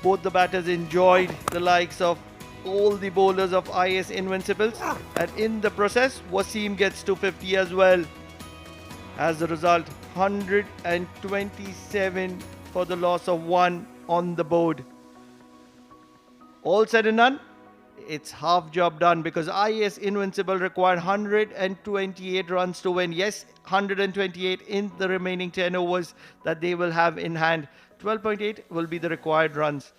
Both the batters enjoyed the likes of all the bowlers of IAS Invincibles, and in the process Wasim gets to 50 as well. As a result, 127 for the loss of 1 on the board. All said and done, it's half job done, because IAS Invincible required 128 runs to win. Yes, 128 in the remaining 10 overs that they will have in hand. 12.8 will be the required runs.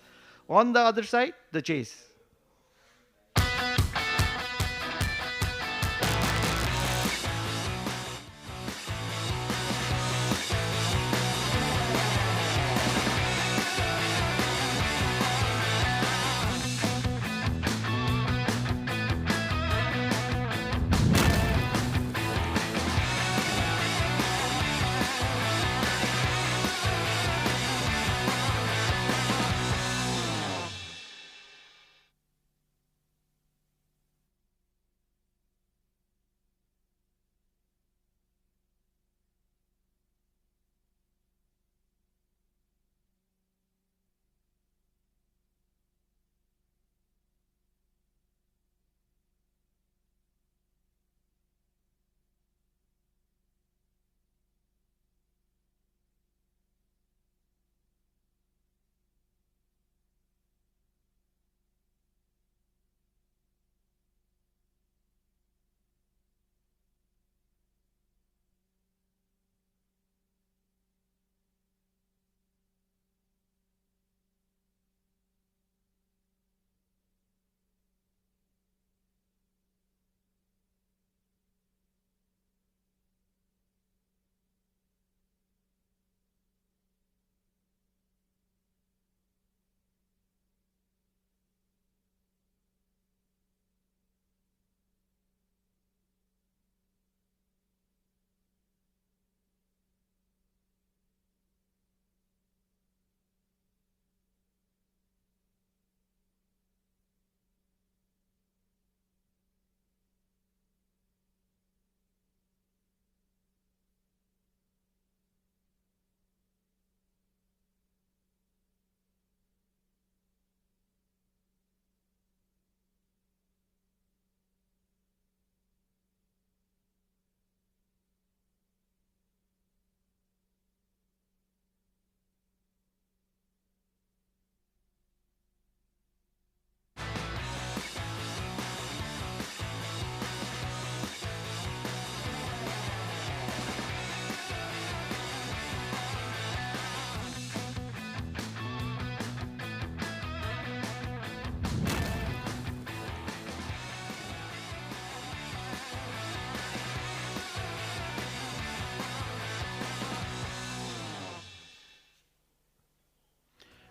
On the other side, the chase.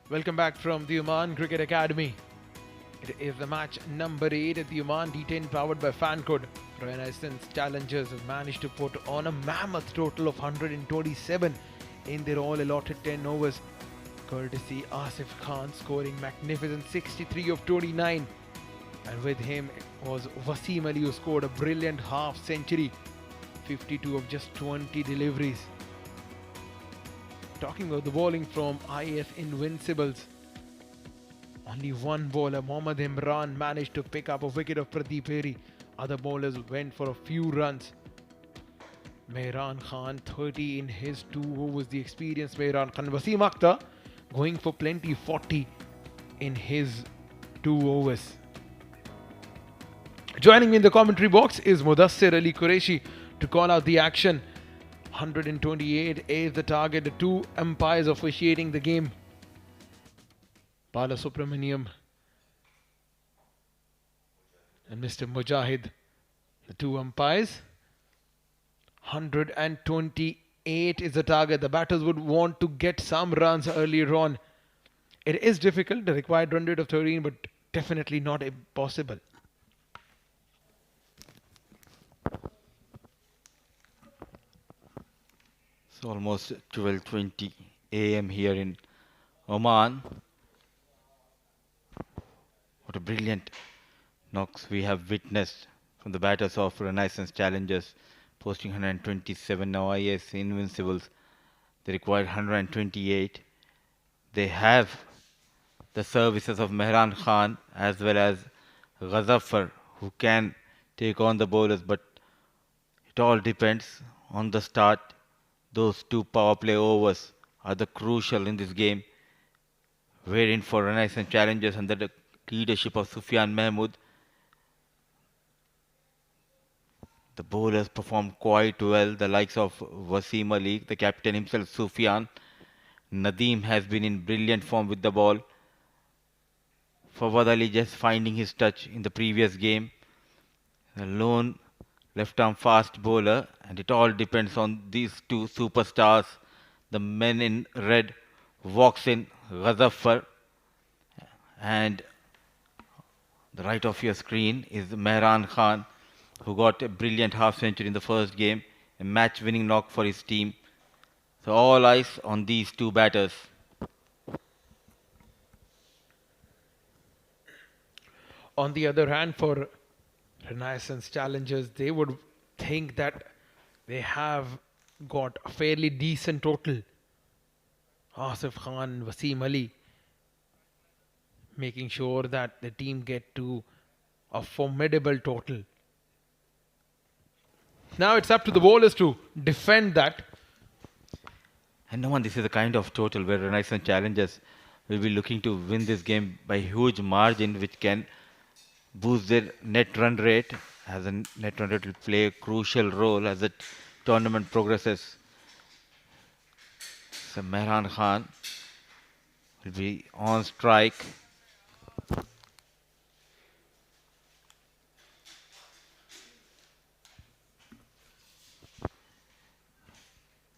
Welcome back from the Oman Cricket Academy. It is the match number 8 at the Oman D10 powered by Fancode. Renaissance Challengers have managed to put on a mammoth total of 127 in their all allotted 10 overs. Courtesy Asif Khan scoring magnificent 63 of 29. And with him was Wasim Ali, who scored a brilliant half century, 52 of just 20 deliveries. Talking about the bowling from IAS Invincibles, only one bowler, Mohammad Imran, managed to pick up a wicket of Pradeep Airy. Other bowlers went for a few runs. Mehran Khan 30 in his 2 overs, the experienced Mehran Khan. Wasim Akhtar going for plenty, 40 in his 2 overs. Joining me in the commentary box is Mudassir Ali Qureshi to call out the action. 128 is the target. The 2 umpires officiating the game: Bala Subramaniam and Mr. Mujahid, the two umpires. 128 is the target. The batters would want to get some runs earlier on. It is difficult, the required run rate of 13, but definitely not impossible. It's almost 12:20 a.m. here in Oman. What a brilliant knocks we have witnessed from the batters of Renaissance Challengers, posting 127. Now IAS Invincibles, they required 128. They have the services of Mehran Khan as well as Ghazaffar, who can take on the bowlers, but it all depends on the start. Those two power play overs are the crucial in this game. Wherein for Renaissance Challengers under the leadership of Sufyan Mahmood, the bowlers performed quite well. The likes of Wasim Ali, the captain himself, Sufyan. Nadeem has been in brilliant form with the ball. Fawad Ali just finding his touch in the previous game. A lone left-arm fast bowler, and it all depends on these two superstars. The men in red walks in Ghazaffar, and the right of your screen is Mehran Khan, who got a brilliant half-century in the first game, a match-winning knock for his team. So all eyes on these two batters. On the other hand, for Renaissance Challengers, they would think that they have got a fairly decent total. Asif Khan, Wasim Ali, making sure that the team get to a formidable total. Now it's up to the bowlers to defend that. And no one, this is the kind of total where Renaissance Challengers will be looking to win this game by huge margin, which can boost their net run rate, as a net run rate will play a crucial role as the tournament progresses. So Mehran Khan will be on strike.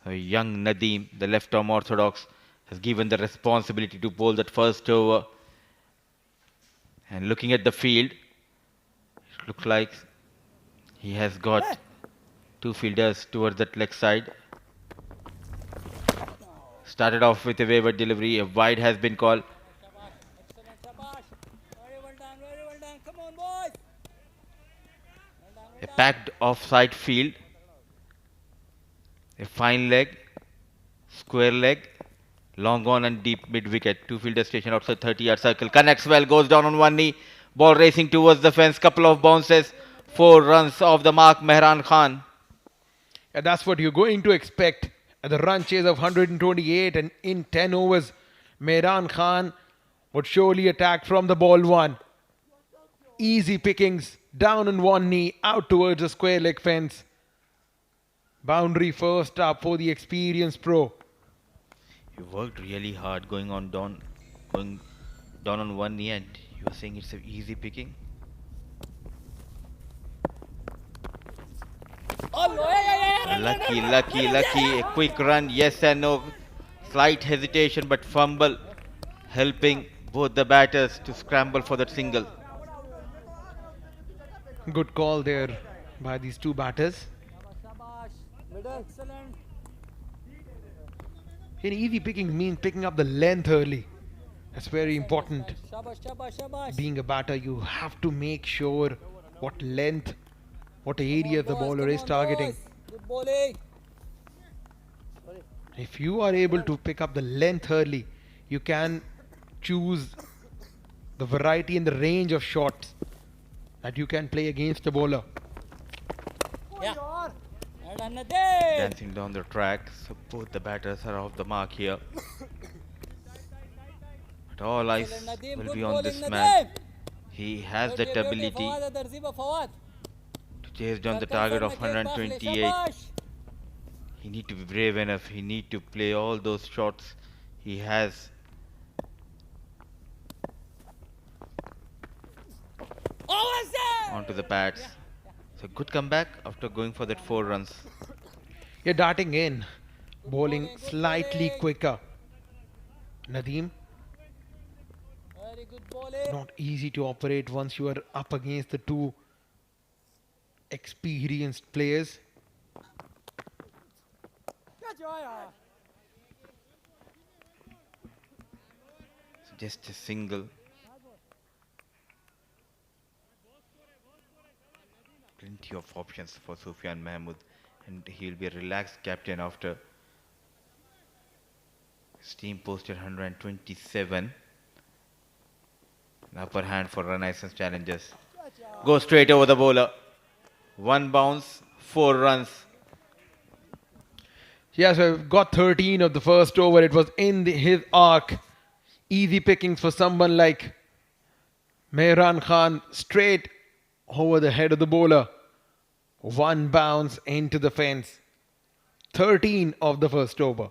So young Nadeem, the left-arm orthodox, has given the responsibility to bowl that first over. And looking at the field, it looks like he has got two fielders towards that leg side. Started off with a wayward delivery. A wide has been called. Excellent, Shabash. Very well done, very well done. Come on, boys. A packed offside field. A fine leg. Square leg. Long on and deep mid-wicket. Two fielders stationed outside 30-yard circle. Connects well. Goes down on one knee. Ball racing towards the fence. Couple of bounces. 4 runs off the mark. Mehran Khan. And that's what you're going to expect at the run chase of 128, and in 10 overs, Mehran Khan would surely attack from the ball one. Easy pickings, down on one knee, out towards the square leg fence. Boundary first up for the experienced pro. You worked really hard going down on one knee, and you are saying it's an easy picking. Lucky. A quick run, yes and no. Slight hesitation, but fumble, helping both the batters to scramble for that single. Good call there by these two batters. Shabash. Middle. Excellent. In easy pickings means picking up the length early. That's very important. Shabash, shabash, shabash. Being a batter, you have to make sure what length, what area the bowler is targeting. Good bowling. If you are able to pick up the length early, you can choose the variety and the range of shots that you can play against the bowler. Yeah. And another day. Dancing down the track, so both the batters are off the mark here. But all eyes will be on this man. He has that ability to chase down the target of 128. He need to be brave enough. He need to play all those shots he has. onto the pads. So good comeback after going for that 4 runs. You're darting in, bowling slightly quicker. Nadeem, Very good bowling. not easy to operate once you are up against the two experienced players. So just a single. Plenty of options for Sufyan Mahmood, and he'll be a relaxed captain after his team posted 127. An upper hand for Renaissance Challengers. Go straight over the bowler. 1 bounce, 4 runs. Yeah, so we've got 13 of the first over. It was in his arc. Easy pickings for someone like Mehran Khan, straight over the head of the bowler. 1 bounce into the fence. 13 of the first over.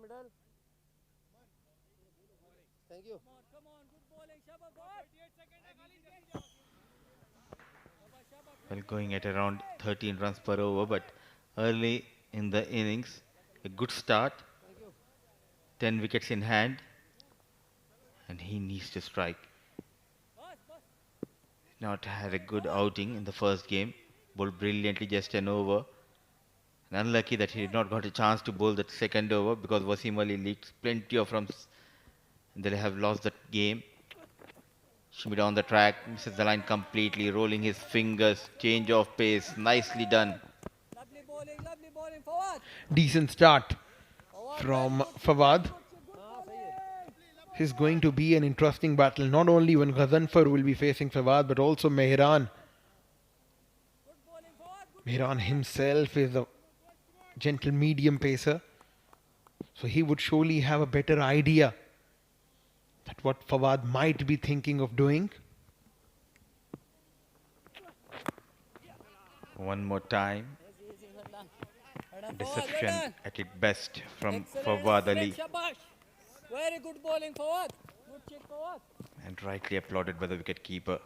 Middle. Thank you. Well, going at around 13 runs per over, but early in the innings, a good start. 10 wickets in hand, and he needs to strike. Not had a good outing in the first game, bowled brilliantly just an over. And unlucky that he did not got a chance to bowl that second over because Wasim Ali leaked plenty of runs and they have lost that game. Shimmy down the track, misses the line completely, rolling his fingers, change of pace, nicely done. Lovely bowling forward. Decent start from Fawad. This is going to be an interesting battle, not only when Ghazanfar will be facing Fawad, but also Mehran. Mehran himself is a gentle medium pacer, so he would surely have a better idea that what Fawad might be thinking of doing. One more time. Deception at its best from Fawad Ali, Very good bowling forward. Good check forward. and rightly applauded by the wicket keeper.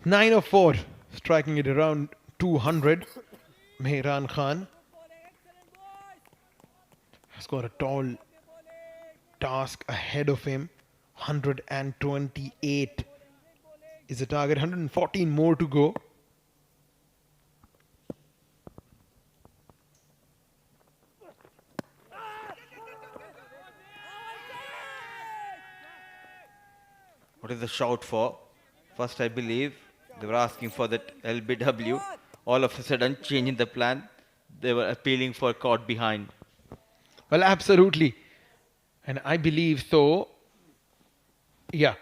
9 of 4, striking it around 200. Mehran Khan has got a tall task ahead of him. 128 is the target. 114 more to go. What is the shout for? First, I believe they were asking for that LBW. All of a sudden, changing the plan. They were appealing for caught behind. Well, absolutely. And I believe so. Yeah.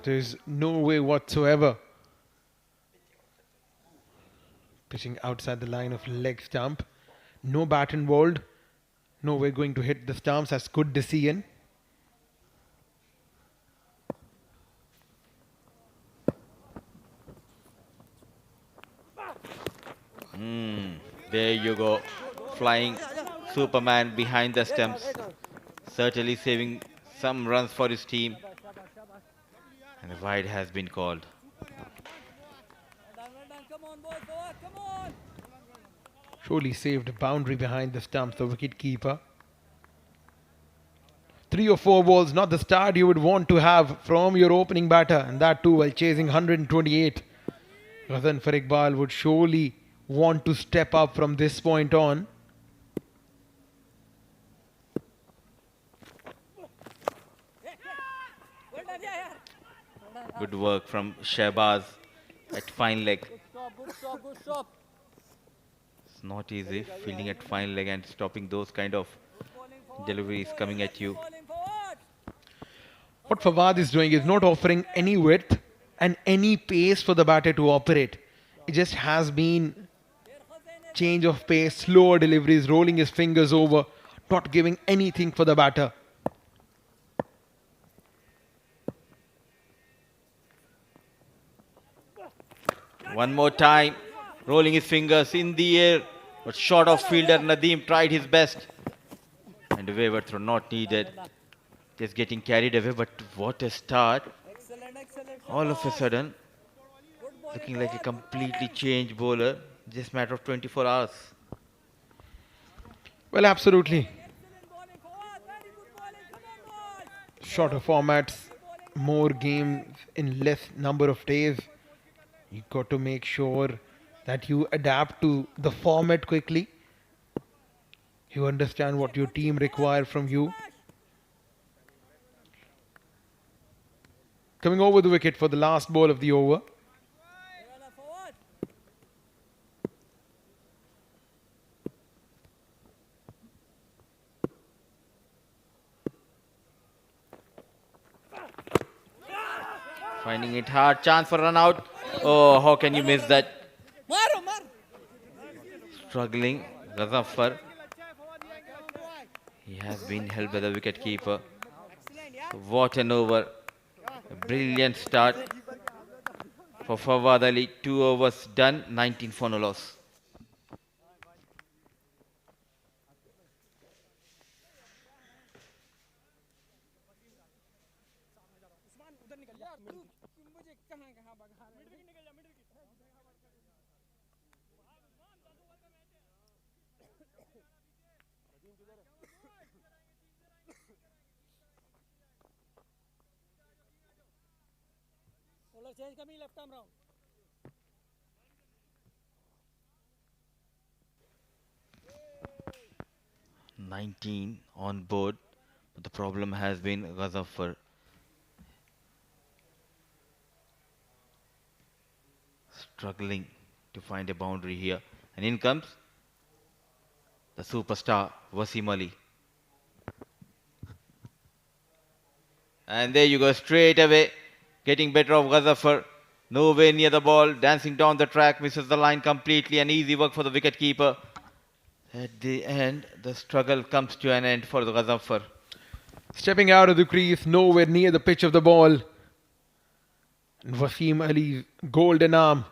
There's no way whatsoever. Pitching outside the line of leg stump. No bat involved. No way going to hit the stumps. That's good decision. There you go. Flying Superman behind the stumps. Certainly saving some runs for his team. And a wide has been called. Come on, boys, forward, come on. Surely saved a boundary behind the stumps, the wicket keeper. 3 or 4 balls, not the start you would want to have from your opening batter, and that too while chasing 128. Ghazanfar Iqbal would surely want to step up from this point on. Good work from Shehbaz at fine leg. Good stop. It's not easy fielding at fine leg and stopping those kind of deliveries coming at you. What Fawad is doing is not offering any width and any pace for the batter to operate. It just has been change of pace, slower deliveries, rolling his fingers over, not giving anything for the batter. One more time, rolling his fingers in the air, but short of fielder Nadeem tried his best. And a waiver throw not needed. Just getting carried away, but what a start. All of a sudden, looking like a completely changed bowler. Just matter of 24 hours. Well, absolutely. Shorter formats, more games in less number of days. You got to make sure that you adapt to the format quickly. You understand what your team require from you. Coming over the wicket for the last ball of the over. Finding it hard, chance for run out. Oh, how can you miss that? Struggling, Ghazaffar. He has been held by the wicket keeper. What an over. A brilliant start for Fawad Ali. 2 overs done, 19 for no loss. Change coming left arm round. 19 on board, but the problem has been Ghazaffar. Struggling to find a boundary here. And in comes the superstar Wasim Ali. And there you go, straight away, getting better of Ghazaffar. Nowhere near the ball, dancing down the track, misses the line completely, and easy work for the wicket keeper. At the end, the struggle comes to an end for the Ghazaffar. Stepping out of the crease, nowhere near the pitch of the ball. And Wasim Ali's golden arm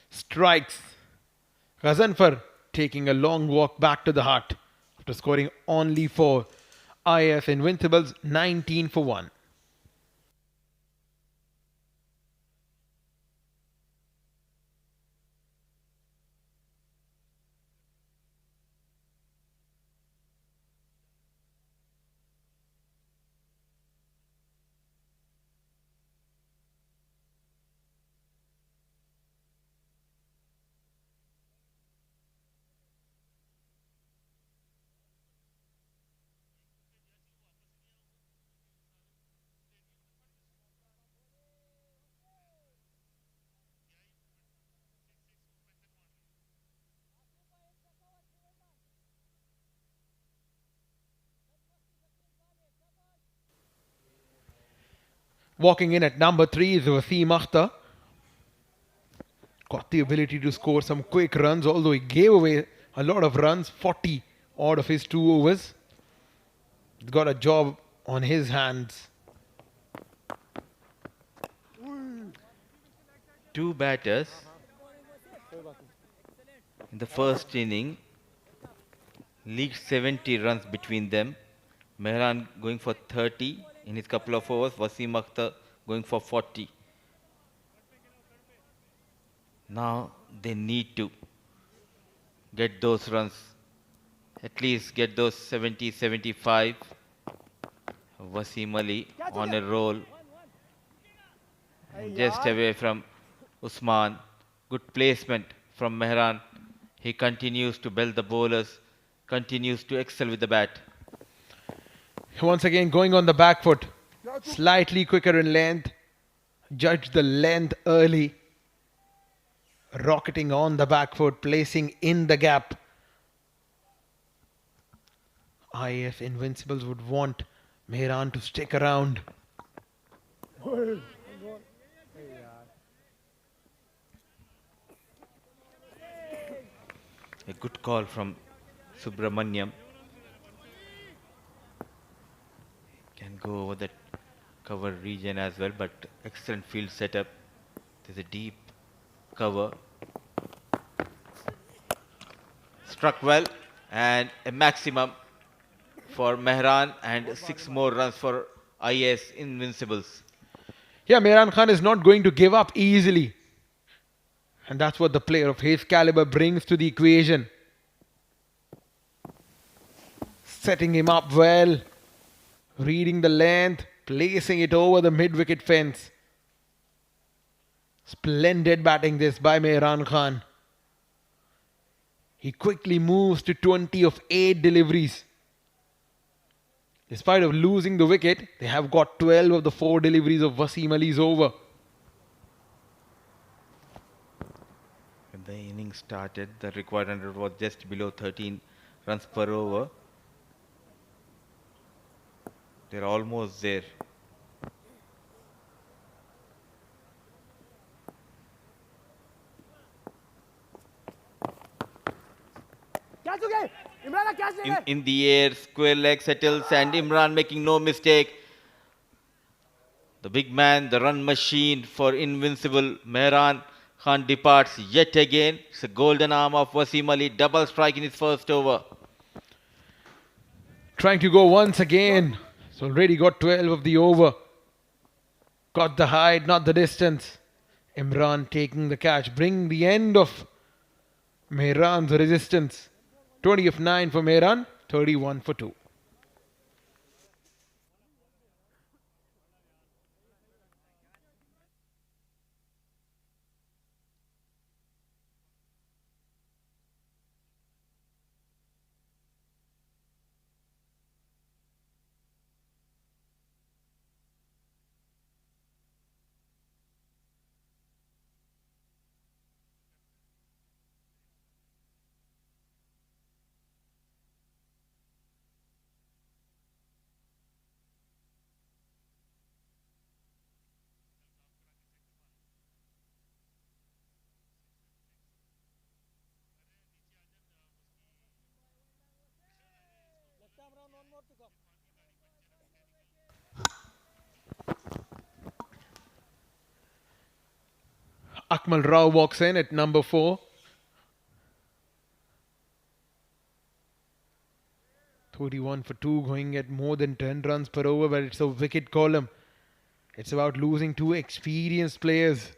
strikes Ghazaffar, taking a long walk back to the hut after scoring only 4. IAS Invincibles 19 for 1. Walking in at number 3 is Wasim Akhtar. Got the ability to score some quick runs, although he gave away a lot of runs, 40 odd of his 2 overs. He's got a job on his hands. 2 batters in the first inning, leaked 70 runs between them. Mehran going for 30 in his couple of overs, Wasim Akhtar going for 40. Now they need to get those runs, at least get those 70, 75. Wasim Ali on a roll, just away from Usman. Good placement from Mehran. He continues to belt the bowlers, continues to excel with the bat. Once again going on the back foot, slightly quicker in length. Judge the length early. Rocketing on the back foot, placing in the gap. IAS Invincibles would want Mehran to stick around. A good call from Subramanyam. Can go over that cover region as well, but excellent field setup. There's a deep cover. Struck well, and a maximum for Mehran and 6 more runs for IAS Invincibles. Yeah, Mehran Khan is not going to give up easily. And that's what the player of his caliber brings to the equation. Setting him up well, reading the length, placing it over the mid-wicket fence. Splendid batting this by Mehran Khan. He quickly moves to 20 of 8 deliveries. Despite of losing the wicket, they have got 12 of the 4 deliveries of Wasim Ali's over. When the innings started, the required 100 was just below 13 runs per over. They're almost there. In the air, square leg settles, and Imran making no mistake. The big man, the run machine for Invincible, Mehran Khan departs yet again. It's a golden arm of Wasim Ali, double strike in his first over. Trying to go once again. He's already got 12 of the over. Got the height, not the distance. Imran taking the catch, bringing the end of Mehran's resistance. 20 of 9 for Mehran, 31 for 2. Akmal Rao walks in at number 4. 31 for 2, going at more than 10 runs per over, but it's a wicket column. It's about losing 2 experienced players.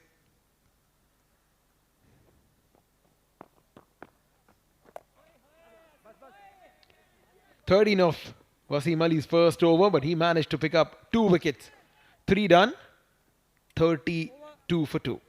(13 of Wasim Ali's first over, but he managed to pick up 2 wickets. 3 done, 32 for 2.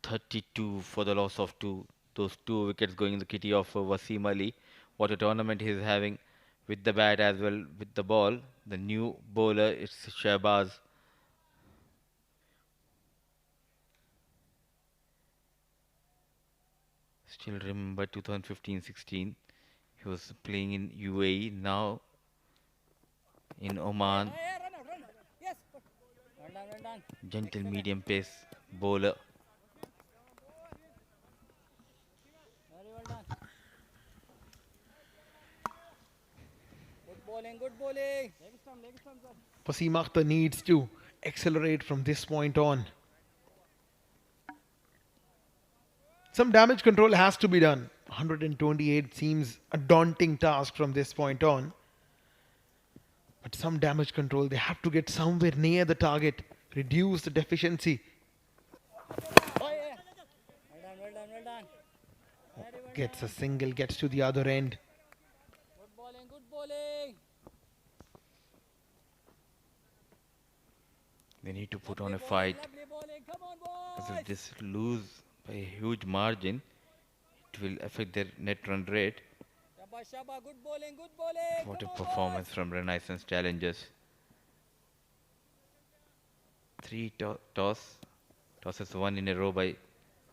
(32 for the loss of 2. Those 2 wickets going in the kitty of Wasim Ali. What a tournament he's having with the bat as well with the ball. The new bowler, it's Shahbaz. Still remember 2015-16. He was playing in UAE, now in Oman. Gentle medium pace bowler. Good bowling. Wasim Akhtar needs to accelerate from this point on. Some damage control has to be done. 128 seems a daunting task from this point on. But some damage control, they have to get somewhere near the target, reduce the deficiency. Well done. Gets a single, gets to the other end. Good bowling. They need to put on a fight. Lovely bowling. Come on, Because boys. if this lose by a huge margin, it will affect their net run rate. Shaba, good bowling, good bowling. What a Come on, performance from Renaissance Challengers. Three tosses won in a row by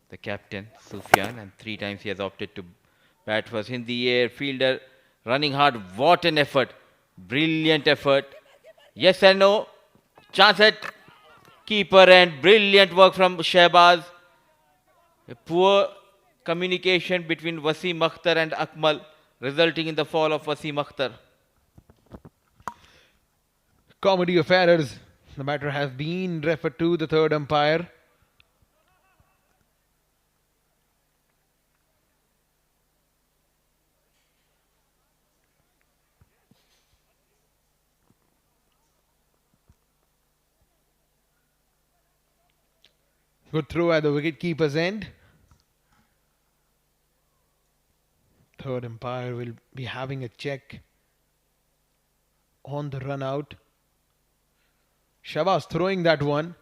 the captain, Sufyan, and 3 times he has opted to bat first in the air. Fielder running hard. What an effort. Brilliant effort. Yes and no. Chance at keeper and brilliant work from Shehbaz. A poor communication between Wasim Akhtar and Akmal, resulting in the fall of Wasim Akhtar. Comedy of errors. The matter has been referred to the third umpire. Good throw at the wicket-keeper's end. Third umpire will be having a check on the run out. Shabazz throwing that one.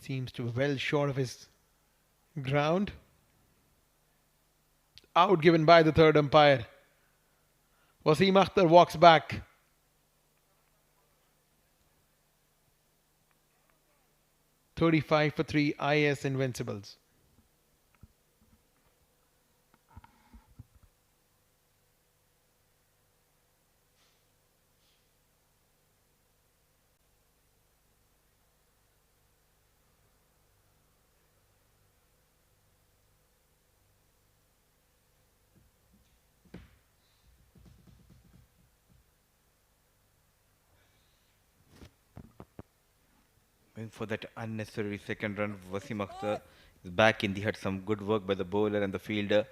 Seems to be well short of his ground. Out given by the third umpire. Wasim Akhtar walks back. "35 for 3 IAS Invincibles." Going for that unnecessary second run, Wasim Akhtar is back in the hut. Some good work by the bowler and the fielder.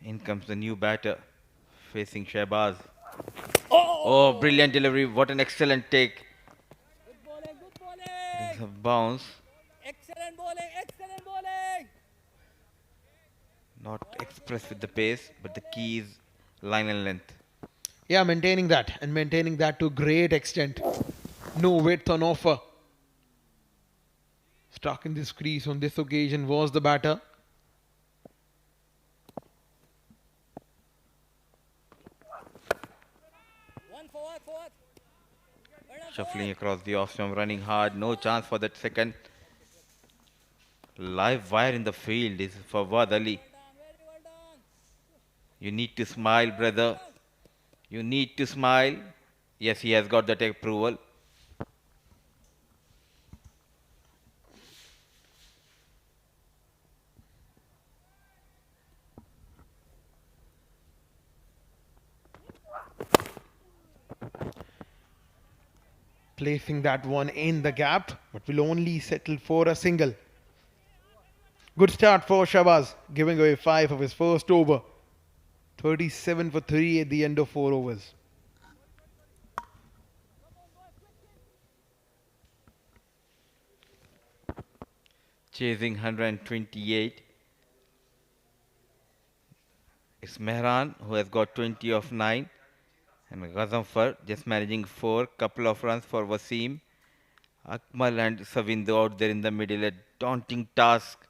In comes the new batter facing Shehbaz. Oh, brilliant delivery. What an excellent take. Good bowling, good bowling. It's a bounce. Excellent bowling, excellent bowling. Not express with the pace, but the key is line and length. Yeah, maintaining that and maintaining that to a great extent. No width on offer. Stuck in this crease on this occasion was the batter. One forward, forward. Shuffling across the off stump, running hard. No chance for that second. Live wire in the field is Fawad Ali. Very well done. You need to smile, brother. You need to smile. Yes, he has got that approval. Placing that one in the gap, but will only settle for a single. Good start for Shabazz, giving away 5 of his first over. 37 for 3 at the end of 4 overs. Chasing 128. It's Mehran who has got 20 of 9. And Ghazanfar just managing 4. Couple of runs for Wasim. Akmal and Savindu out there in the middle. A daunting task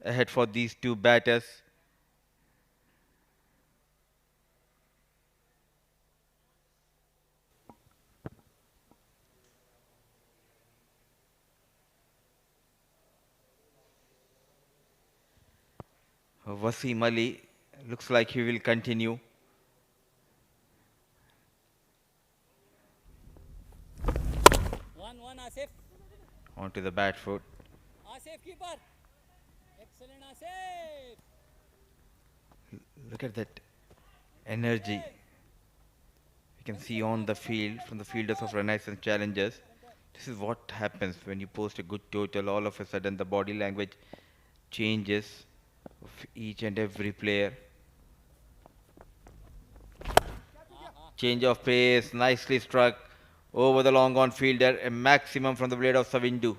ahead for these two batters. Wasim Ali looks like he will continue. One, Asif. Onto the bat foot. Asif, keeper. Excellent, Asif. Look at that energy. You can see on the field from the fielders of Renaissance Challengers. This is what happens when you post a good total. All of a sudden the body language changes of each and every player. Change of pace, nicely struck over the long on fielder. A maximum from the blade of Savindu.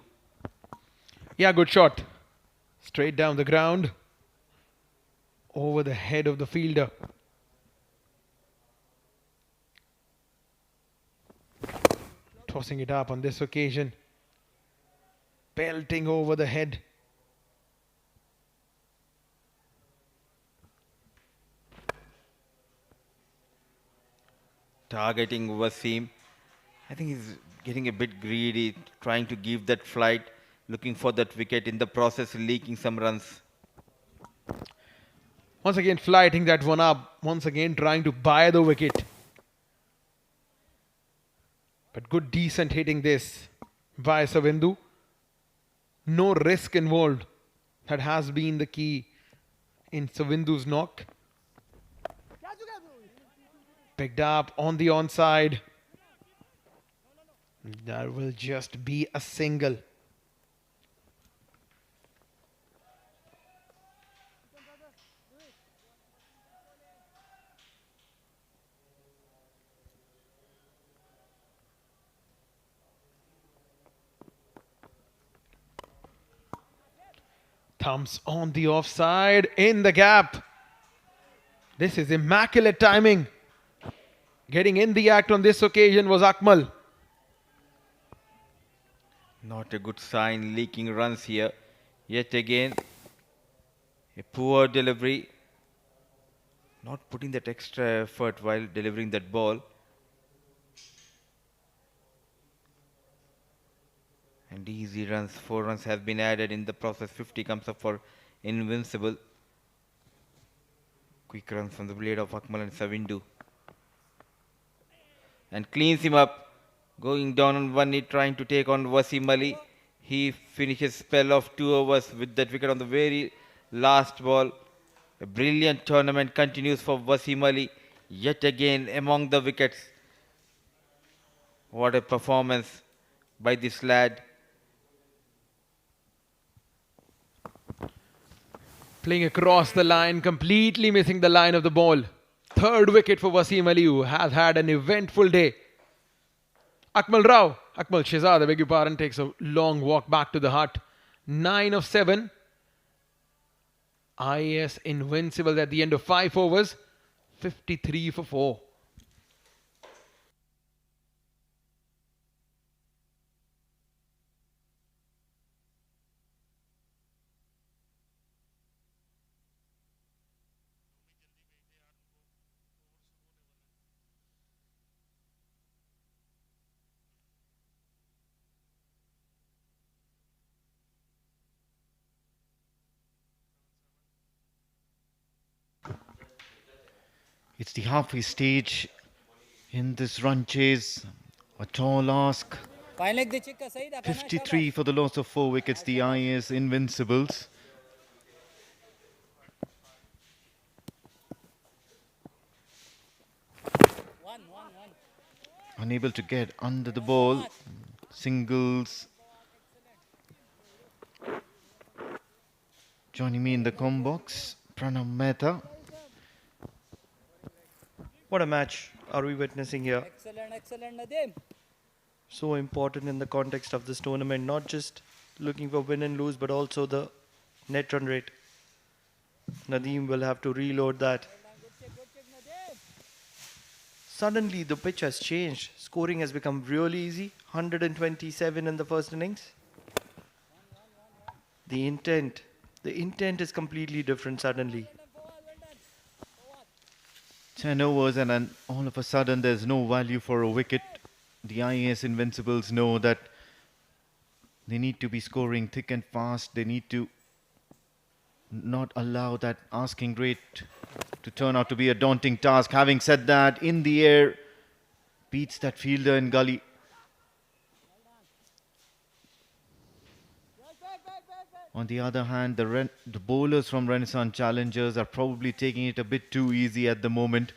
Yeah, good shot. Straight down the ground. Over the head of the fielder. Tossing it up on this occasion. Pelting over the head. targeting Wasim. I think he's getting a bit greedy, trying to give that flight, looking for that wicket, in the process leaking some runs. Once again flighting that one up. Once again trying to buy the wicket. But good decent hitting this by Savindu. No risk involved. That has been the key in Savindu's knock. Picked up on the onside. That will just be a single. Thumbs on the offside, in the gap. This is immaculate timing. Getting in the act on this occasion was Akmal. Not a good sign, leaking runs here. Yet again, a poor delivery. Not putting that extra effort while delivering that ball. And easy runs, 4 runs have been added in the process. 50 comes up for Invincible. Quick runs from the blade of Akmal and Savindu. And cleans him up. Going down on one knee, trying to take on Wasim Ali. He finishes spell of 2 overs with that wicket on the very last ball. A brilliant tournament continues for Wasim Ali. Yet again among the wickets. What a performance by this lad. Playing across the line, completely missing the line of the ball. Third wicket for Wasim Ali, who has had an eventful day. Akmal Shehzad, I beg your pardon, takes a long walk back to the hut. 9 of 7. IAS Invincible at the end of 5 overs. 53 for 4. It's the halfway stage in this run chase. A tall ask. 53 for the loss of 4 wickets, the IAS Invincibles. Unable to get under the ball. Singles. Joining me in the com box, Pranav Mehta. What a match are we witnessing here? Excellent, Nadeem. So important in the context of this tournament, not just looking for win and lose, but also the net run rate. Nadeem will have to reload that. Suddenly the pitch has changed. Scoring has become really easy. 127 in the first innings. The intent is completely different suddenly. 10 overs and then all of a sudden there's no value for a wicket. The IAS Invincibles know that they need to be scoring thick and fast. They need to not allow that asking rate to turn out to be a daunting task. Having said that, in the air, beats that fielder in gully. On the other hand, the bowlers from Renaissance Challengers are probably taking it a bit too easy at the moment.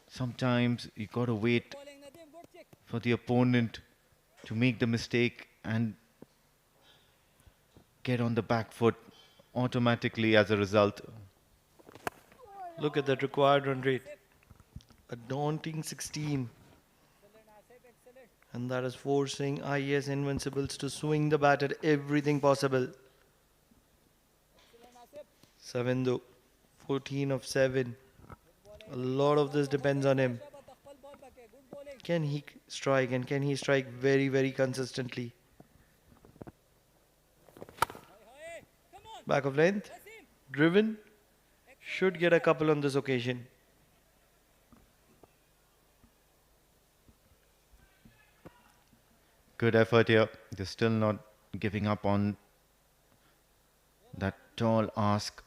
Sometimes you got to wait for the opponent to make the mistake and get on the back foot automatically as a result. Look at that required run rate. A daunting 16. And that is forcing IAS Invincibles to swing the bat at everything possible. Savindu, 14 of 7. A lot of this depends on him. Can he strike, and can he strike very, very consistently? Back of length, driven, should get a couple on this occasion. Good effort here. They're still not giving up on that tall ask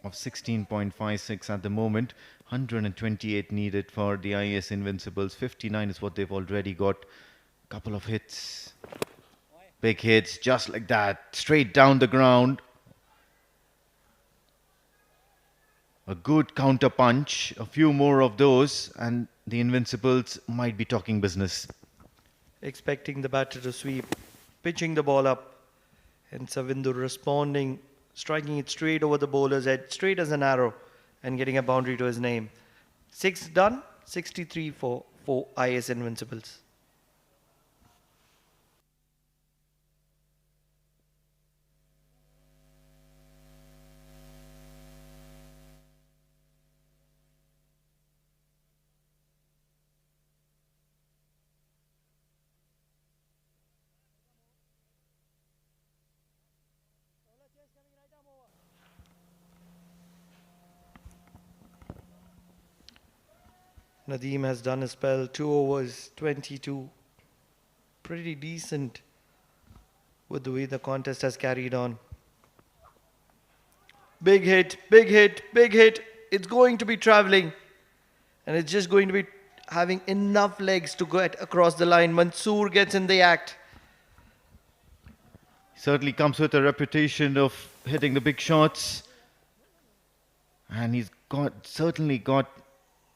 of 16.56 at the moment. 128 needed for the IAS Invincibles. 59 is what they've already got. Couple of hits. Big hits, just like that. Straight down the ground. A good counter punch. A few more of those and the Invincibles might be talking business. Expecting the batter to sweep, pitching the ball up, and Savindu responding, striking it straight over the bowler's head, straight as an arrow, and getting a boundary to his name. 6 done, 63 for IAS Invincibles. Nadeem has done a spell, 2 overs, 22. Pretty decent with the way the contest has carried on. Big hit, big hit, big hit. It's going to be travelling. And it's just going to be having enough legs to get across the line. Mansoor gets in the act. Certainly comes with a reputation of hitting the big shots. And he's certainly got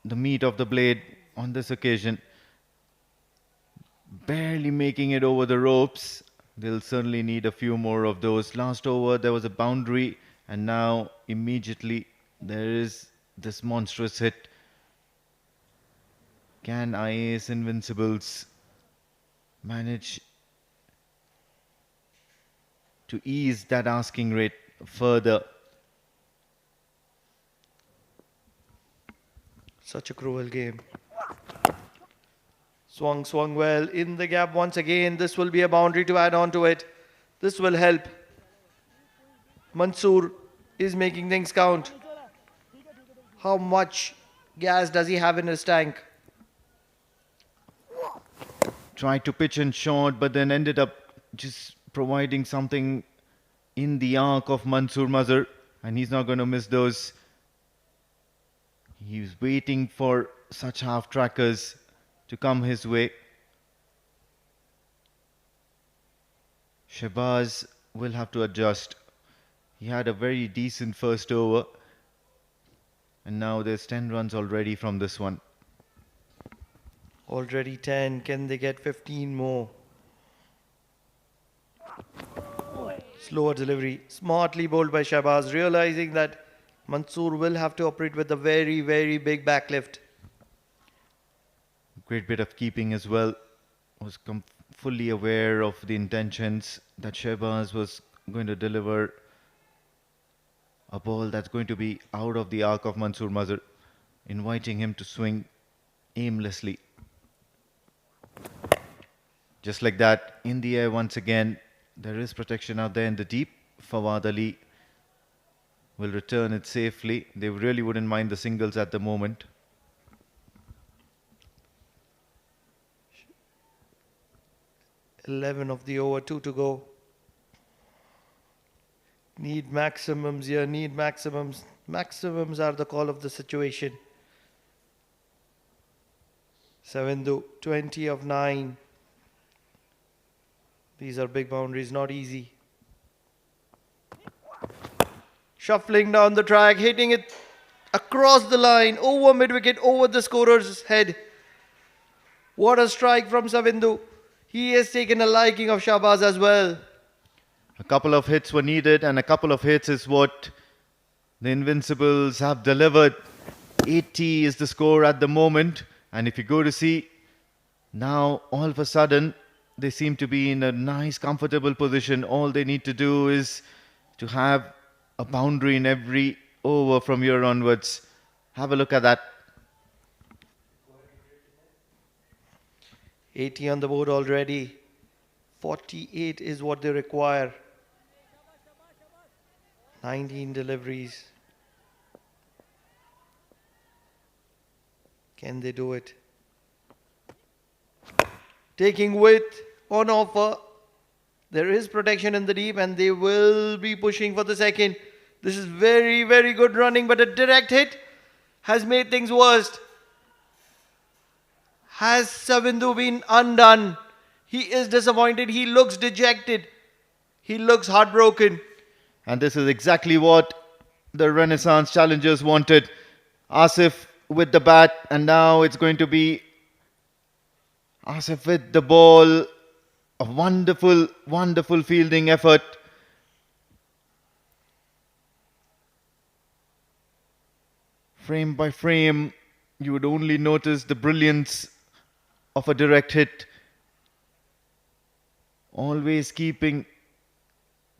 the meat of the blade on this occasion. Barely making it over the ropes. They'll certainly need a few more of those. Last over there was a boundary and now immediately there is this monstrous hit. Can IAS Invincibles manage to ease that asking rate further? Such a cruel game. Swung well in the gap once again. This will be a boundary to add on to it. This will help. Mansoor is making things count. How much gas does he have in his tank? Tried to pitch in short but then ended up just providing something in the arc of Mansoor Mazhar, and he's not going to miss those. He's waiting for such half-trackers to come his way. Shehbaz will have to adjust. He had a very decent first over. And now there's 10 runs already from this one. Already 10. Can they get 15 more? Slower delivery. Smartly bowled by Shehbaz, realizing that Mansoor will have to operate with a very, very big backlift. Great bit of keeping as well. Was fully aware of the intentions that Shehbaz was going to deliver a ball that's going to be out of the arc of Mansoor Mazhar, inviting him to swing aimlessly. Just like that, in the air once again. There is protection out there in the deep. Fawad Ali will return it safely. They really wouldn't mind the singles at the moment. $11 of the over, 2 to go. Need maximums here, need maximums. Maximums are the call of the situation. Savindu, 20 of 9. These are big boundaries, not easy. Shuffling down the track, hitting it across the line, over mid-wicket, over the scorer's head. What a strike from Savindu. He has taken a liking of Shehbaz as well. A couple of hits were needed, and a couple of hits is what the Invincibles have delivered. 80 is the score at the moment, and if you go to see, now all of a sudden they seem to be in a nice comfortable position. All they need to do is to have a boundary in every over from here onwards. Have a look at that. 80 on the board already. 48 is what they require. 19 deliveries. Can they do it? Taking width on offer. There is protection in the deep and they will be pushing for the second. This is very, very good running, but a direct hit has made things worse. Has Savindu been undone? He is disappointed. He looks dejected. He looks heartbroken. And this is exactly what the Renaissance challengers wanted. Asif with the bat, and now it's going to be Asif with the ball. A wonderful, wonderful fielding effort. Frame by frame, you would only notice the brilliance of a direct hit. Always keeping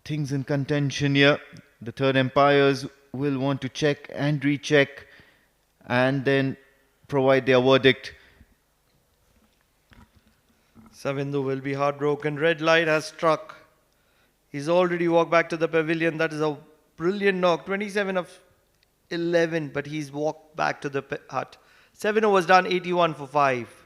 things in contention here. The third umpires will want to check and recheck and then provide their verdict. Savindu will be heartbroken. Red light has struck. He's already walked back to the pavilion. That is a brilliant knock. 27 of 11, but he's walked back to the hut. 7 overs done, 81 for 5.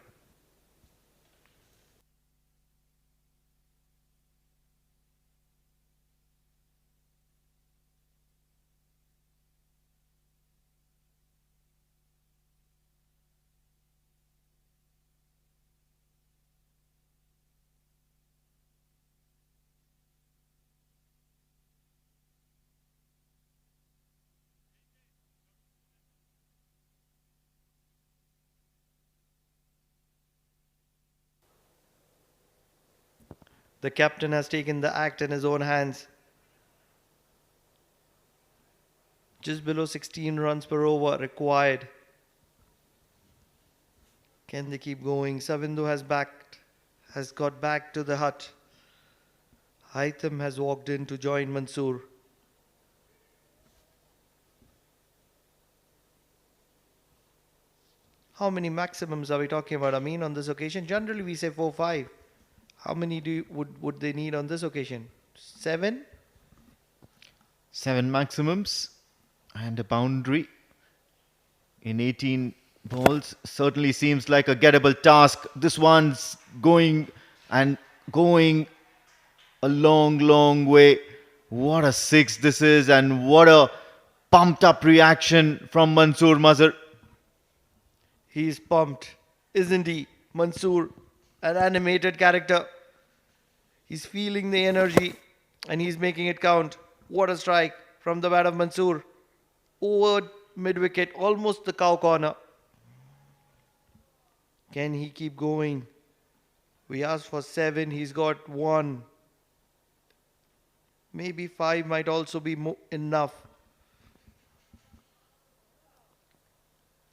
The captain has taken the act in his own hands. Just below 16 runs per over required. Can they keep going? Savindu has got back to the hut. Haitham has walked in to join Mansoor. How many maximums are we talking about, Amin, on this occasion? Generally we say 4-5. How many would they need on this occasion? 7? 7 maximums and a boundary in 18 balls. Certainly seems like a gettable task. This one's going a long, long way. What a 6 this is, and what a pumped up reaction from Mansoor Mazhar. He's pumped, isn't he? Mansoor, an animated character. He's feeling the energy and he's making it count. What a strike from the bat of Mansoor. Over mid-wicket, almost the cow corner. Can he keep going? We asked for 7, he's got 1. Maybe 5 might also be enough.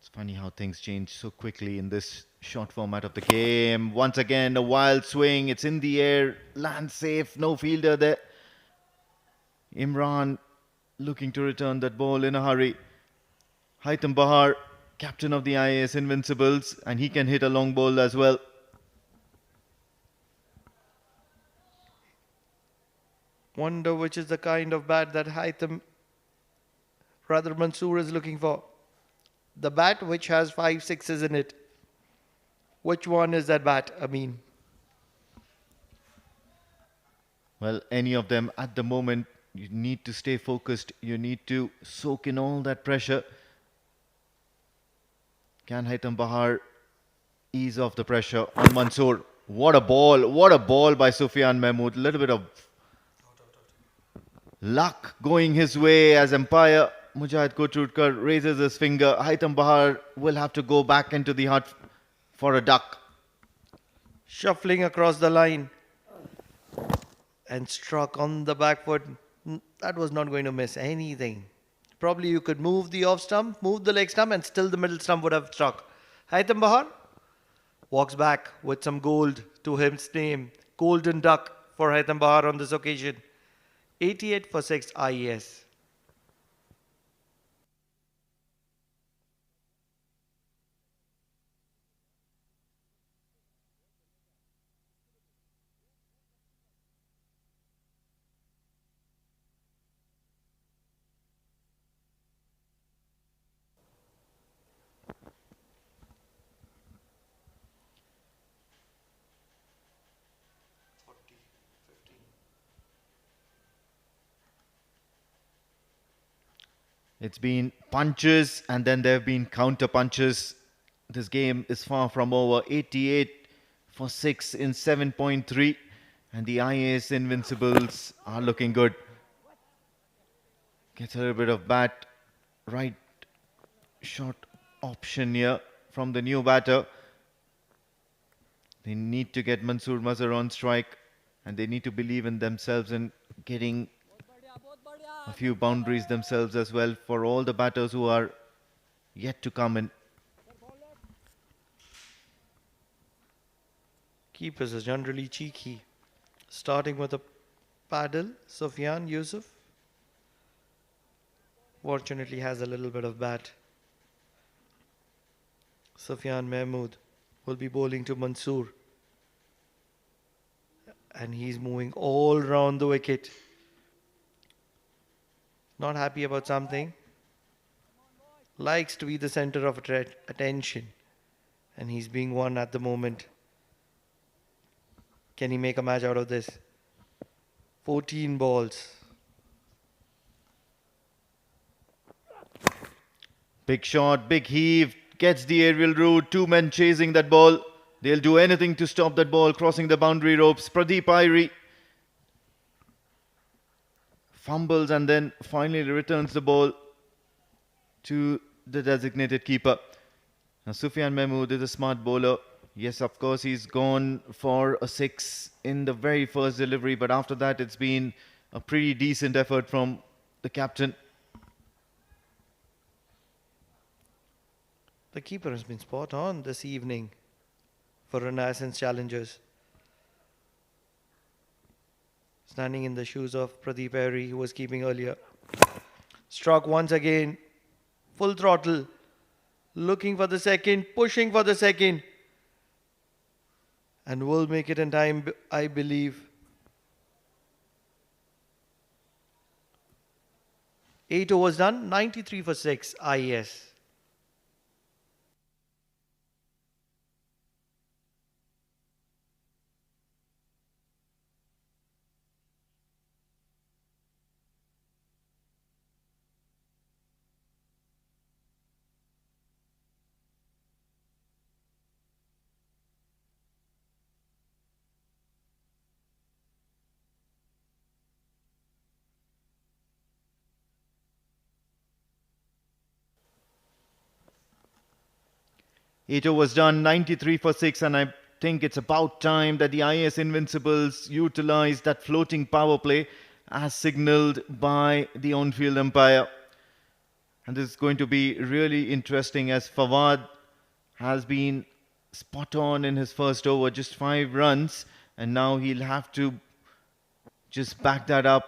It's funny how things change so quickly in this short format of the game. Once again, a wild swing. It's in the air. Land safe. No fielder there. Imran looking to return that ball in a hurry. Haitham Bahar, captain of the IAS Invincibles, and he can hit a long ball as well. Wonder which is the kind of bat that Mansoor is looking for. The bat which has 5 6s in it. Which one is that bat, Amin? Well, any of them at the moment. You need to stay focused. You need to soak in all that pressure. Can Haitham Bahar ease off the pressure on Mansoor? What a ball. What a ball by Sufyan Mahmood. A little bit of luck going his way as umpire Mujahid Koturkar raises his finger. Haitham Bahar will have to go back into the hut for a duck. Shuffling across the line and struck on the back foot. That was not going to miss anything. Probably you could move the off stump, move the leg stump, and still the middle stump would have struck. Haitham Bahar walks back with some gold to his name. Golden duck for Haitham Bahar on this occasion. 88 for 6 IAS. It's been punches and then there have been counter punches. This game is far from over. 88 for 6 in 7.3. And the IAS Invincibles are looking good. Gets a little bit of bat right shot option here from the new batter. They need to get Mansoor Mazhar on strike and they need to believe in themselves and getting a few boundaries themselves as well for all the batters who are yet to come in. Keepers are generally cheeky. Starting with a paddle, Sufyan Yusuf. Fortunately has a little bit of bat. Sufyan Mahmood will be bowling to Mansoor. And he's moving all round the wicket. Not happy about something. Likes to be the center of attention. And he's being one at the moment. Can he make a match out of this? 14 balls. Big shot, big heave, gets the aerial route, two men chasing that ball. They'll do anything to stop that ball crossing the boundary ropes. Pradeep Irie fumbles and then finally returns the ball to the designated keeper. Now Sufyan Mahmood is a smart bowler. Yes, of course, he's gone for a 6 in the very first delivery, but after that it's been a pretty decent effort from the captain. The keeper has been spot on this evening for Renaissance challengers. Standing in the shoes of Pradeep Irie, who was keeping earlier. Struck once again, full throttle, looking for the second, pushing for the second. And will make it in time, I believe. 8 overs done, 93 for 6, IAS. Eight overs done, 93 for 6, and I think it's about time that the IAS Invincibles utilize that floating power play as signalled by the on-field umpire. And this is going to be really interesting as Fawad has been spot on in his first over, just 5 runs, and now he'll have to just back that up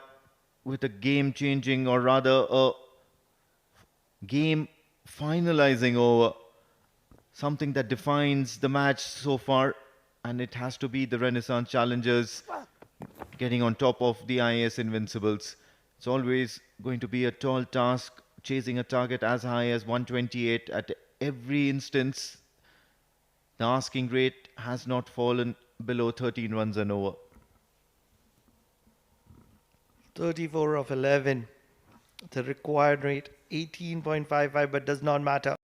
with a game-changing or rather a game-finalizing over. Something that defines the match so far, and it has to be the Renaissance challengers getting on top of the IAS Invincibles. It's always going to be a tall task chasing a target as high as 128 at every instance. The asking rate has not fallen below 13 runs and over. 34 of 11. The required rate 18.55, but does not matter.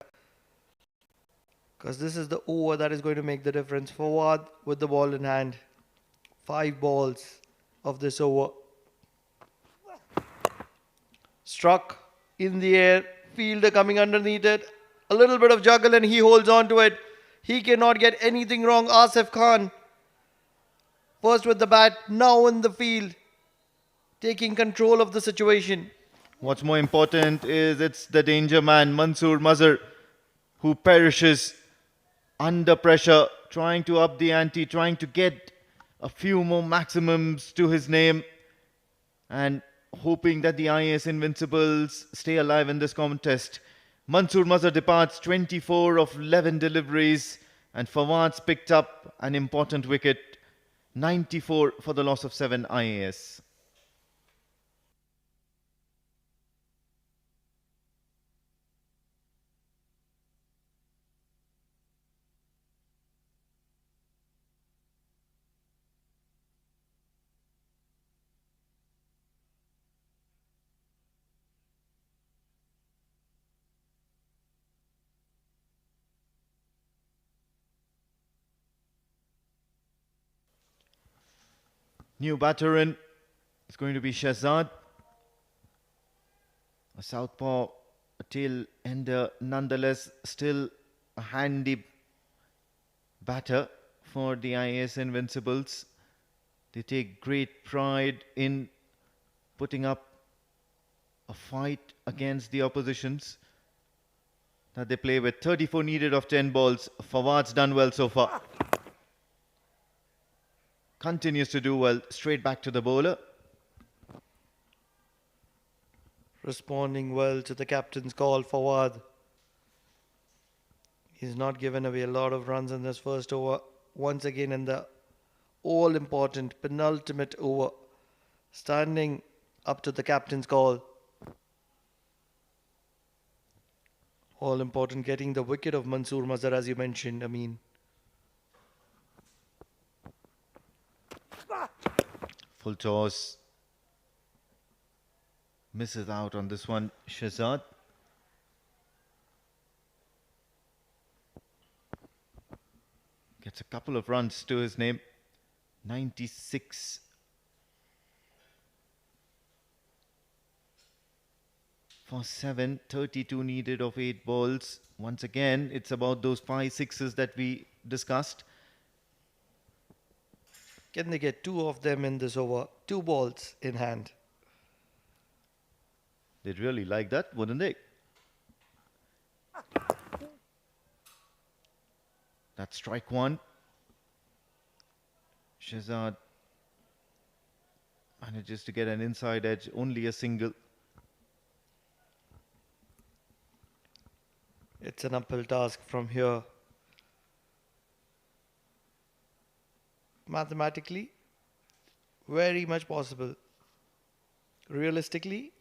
Because this is the over that is going to make the difference. Forward with the ball in hand. 5 balls of this over. Struck in the air. Fielder coming underneath it. A little bit of juggle and he holds on to it. He cannot get anything wrong. Asif Khan. First with the bat. Now in the field. Taking control of the situation. What's more important is it's the danger man, Mansoor Mazhar, who perishes under pressure, trying to up the ante, trying to get a few more maximums to his name and hoping that the IAS Invincibles stay alive in this contest. Mansoor Mazhar departs 24 of 11 deliveries and Fawad's picked up an important wicket, 94 for the loss of 7 IAS. New batter in. It's going to be Shehzad. A southpaw, a tail ender, nonetheless still a handy batter for the IAS Invincibles. They take great pride in putting up a fight against the oppositions that they play with. 34 needed of 10 balls. Fawad's done well so far. Continues to do well. Straight back to the bowler. Responding well to the captain's call, Fawad. He's not given away a lot of runs in this first over. Once again in the all-important penultimate over. Standing up to the captain's call. All-important getting the wicket of Mansoor Mazhar, as you mentioned, Amin. Full toss. Misses out on this one, Shehzad. Gets a couple of runs to his name. 96. For 7, 32 needed of 8 balls. Once again, it's about those 5 sixes that we discussed. Can they get 2 of them in this over? 2 balls in hand. They'd really like that, wouldn't they? That's strike 1. Shehzad manages to get an inside edge, only a single. It's an uphill task from here. Mathematically, very much possible. Realistically,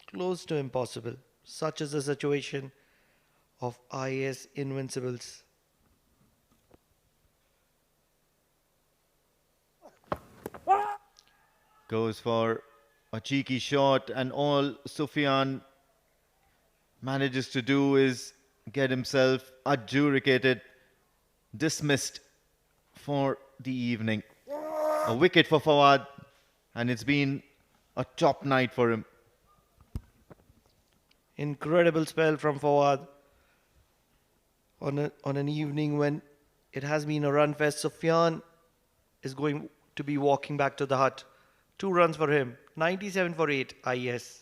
close to impossible. Such is the situation of IAS Invincibles. Goes for a cheeky shot, and all Sufyan manages to do is get himself adjudicated, dismissed for the evening. A wicket for Fawad, and it's been a top night for him. Incredible spell from Fawad on an evening when it has been a run fest. Sufyan is going to be walking back to the hut. 2 runs for him. 97 for 8 IS.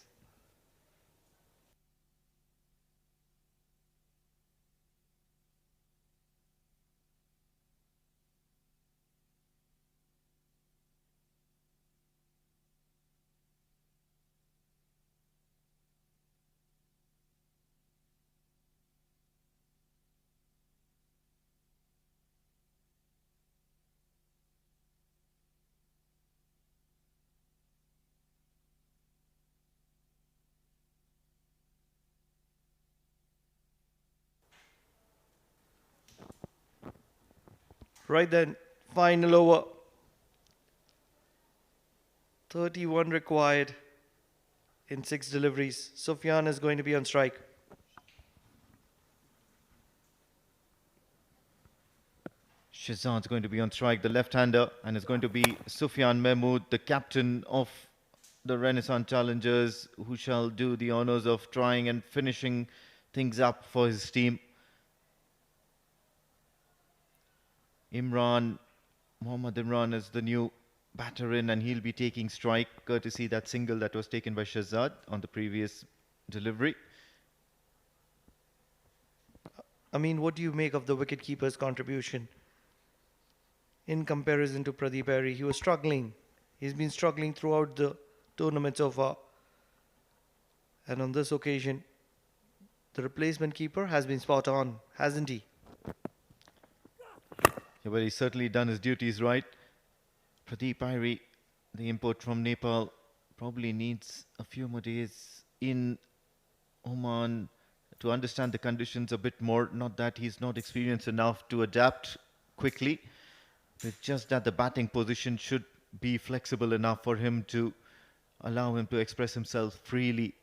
Right then, final over. 31 required in 6 deliveries. Sufyan is going to be on strike. Shehzad's going to be on strike, the left-hander, and it's going to be Sufyan Mahmood, the captain of the Renaissance Challengers, who shall do the honours of trying and finishing things up for his team. Mohammad Imran is the new batter in, and he'll be taking strike, courtesy that single that was taken by Shehzad on the previous delivery. I mean, what do you make of the wicketkeeper's contribution? In comparison to Pradeep Perry, he was struggling. He's been struggling throughout the tournament so far. And on this occasion, the replacement keeper has been spot on, hasn't he? Yeah, well, he's certainly done his duties right. Pradeep Perry, the import from Nepal, probably needs a few more days in Oman to understand the conditions a bit more. Not that he's not experienced enough to adapt quickly. It's just that the batting position should be flexible enough for him to allow him to express himself freely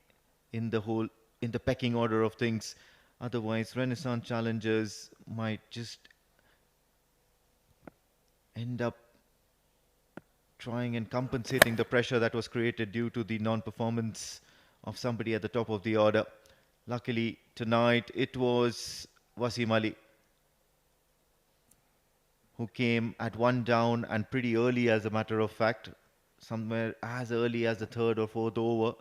in the pecking order of things. Otherwise, Renaissance Challengers might just end up trying and compensating the pressure that was created due to the non-performance of somebody at the top of the order. Luckily, tonight it was Wasim Ali who came at one down, and pretty early, as a matter of fact, somewhere as early as the third or fourth over.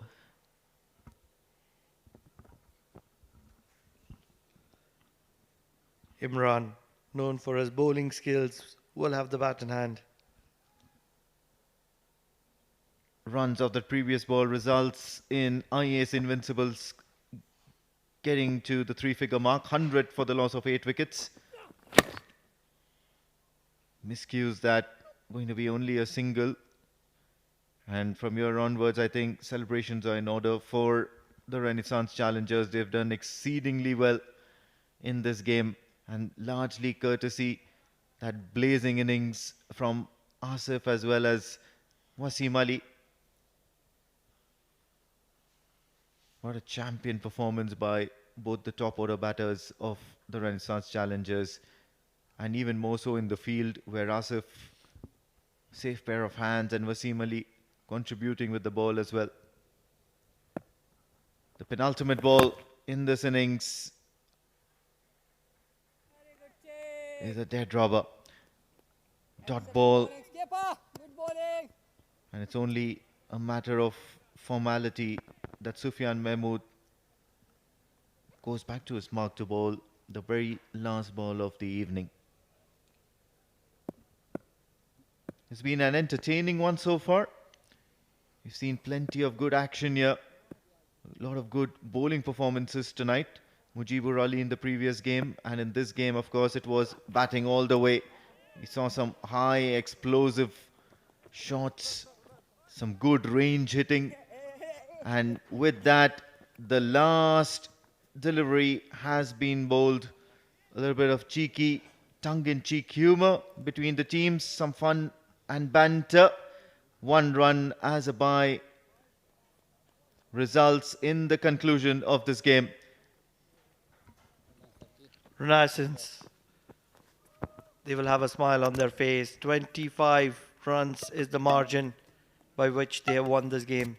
Imran, known for his bowling skills, will have the bat in hand. Runs of the previous ball results in IAS Invincibles getting to the three-figure mark, 100 for the loss of 8 wickets. Miscues that going to be only a single, and from here onwards I think celebrations are in order for the Renaissance challengers. They've done exceedingly well in this game, and largely courtesy that blazing innings from Asif as well as Wasim Ali. What a champion performance by both the top order batters of the Renaissance challengers, and even more so in the field, where Asif, safe pair of hands, and Wasim Ali contributing with the ball as well. The penultimate ball in this innings is a dead rubber. Dot ball. And it's only a matter of formality that Sufyan Mahmood goes back to his mark to bowl the very last ball of the evening. It's been an entertaining one so far. We've seen plenty of good action here. A lot of good bowling performances tonight. Mujibur Ali in the previous game, and in this game, of course, it was batting all the way. We saw some high explosive shots, some good range hitting, and with that, the last delivery has been bowled. A little bit of cheeky, tongue-in-cheek humor between the teams, some fun and banter. 1 run as a bye results in the conclusion of this game. Renaissance, they will have a smile on their face. 25 runs is the margin by which they have won this game.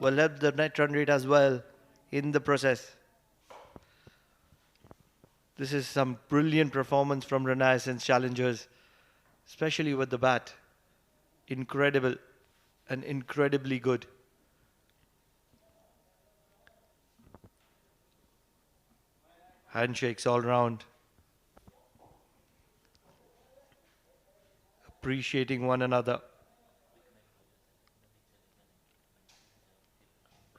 Will help the net run rate as well in the process. This is some brilliant performance from Renaissance challengers, especially with the bat. Incredible and incredibly good. Handshakes all round. Appreciating one another.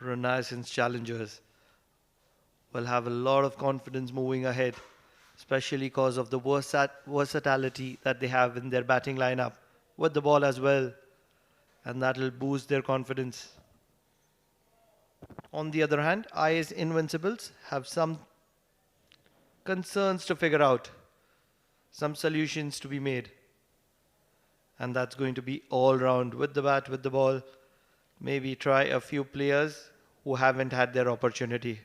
Renaissance challengers will have a lot of confidence moving ahead, especially because of the versatility that they have in their batting lineup with the ball as well, and that will boost their confidence. On the other hand, IAS Invincibles have some concerns to figure out, some solutions to be made, and that's going to be all round with the bat, with the ball. Maybe try a few players who haven't had their opportunity.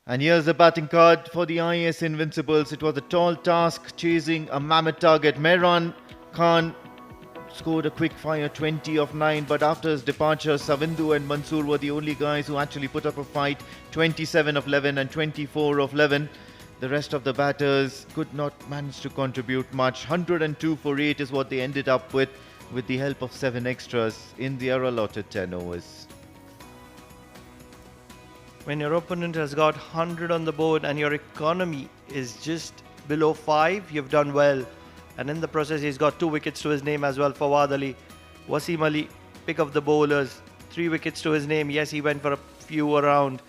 And here's the batting card for the IAS Invincibles. It was a tall task chasing a mammoth target. Mehran Khan scored a quick fire 20 of 9, but after his departure, Savindu and Mansoor were the only guys who actually put up a fight. 27 of 11 and 24 of 11. The rest of the batters could not manage to contribute much. 102 for 8 is what they ended up with the help of 7 extras in their allotted 10 overs. When your opponent has got 100 on the board and your economy is just below 5, you've done well. And in the process, he's got 2 wickets to his name as well. Fawad Ali, Wasim Ali, pick of the bowlers, 3 wickets to his name. Yes, he went for a few around,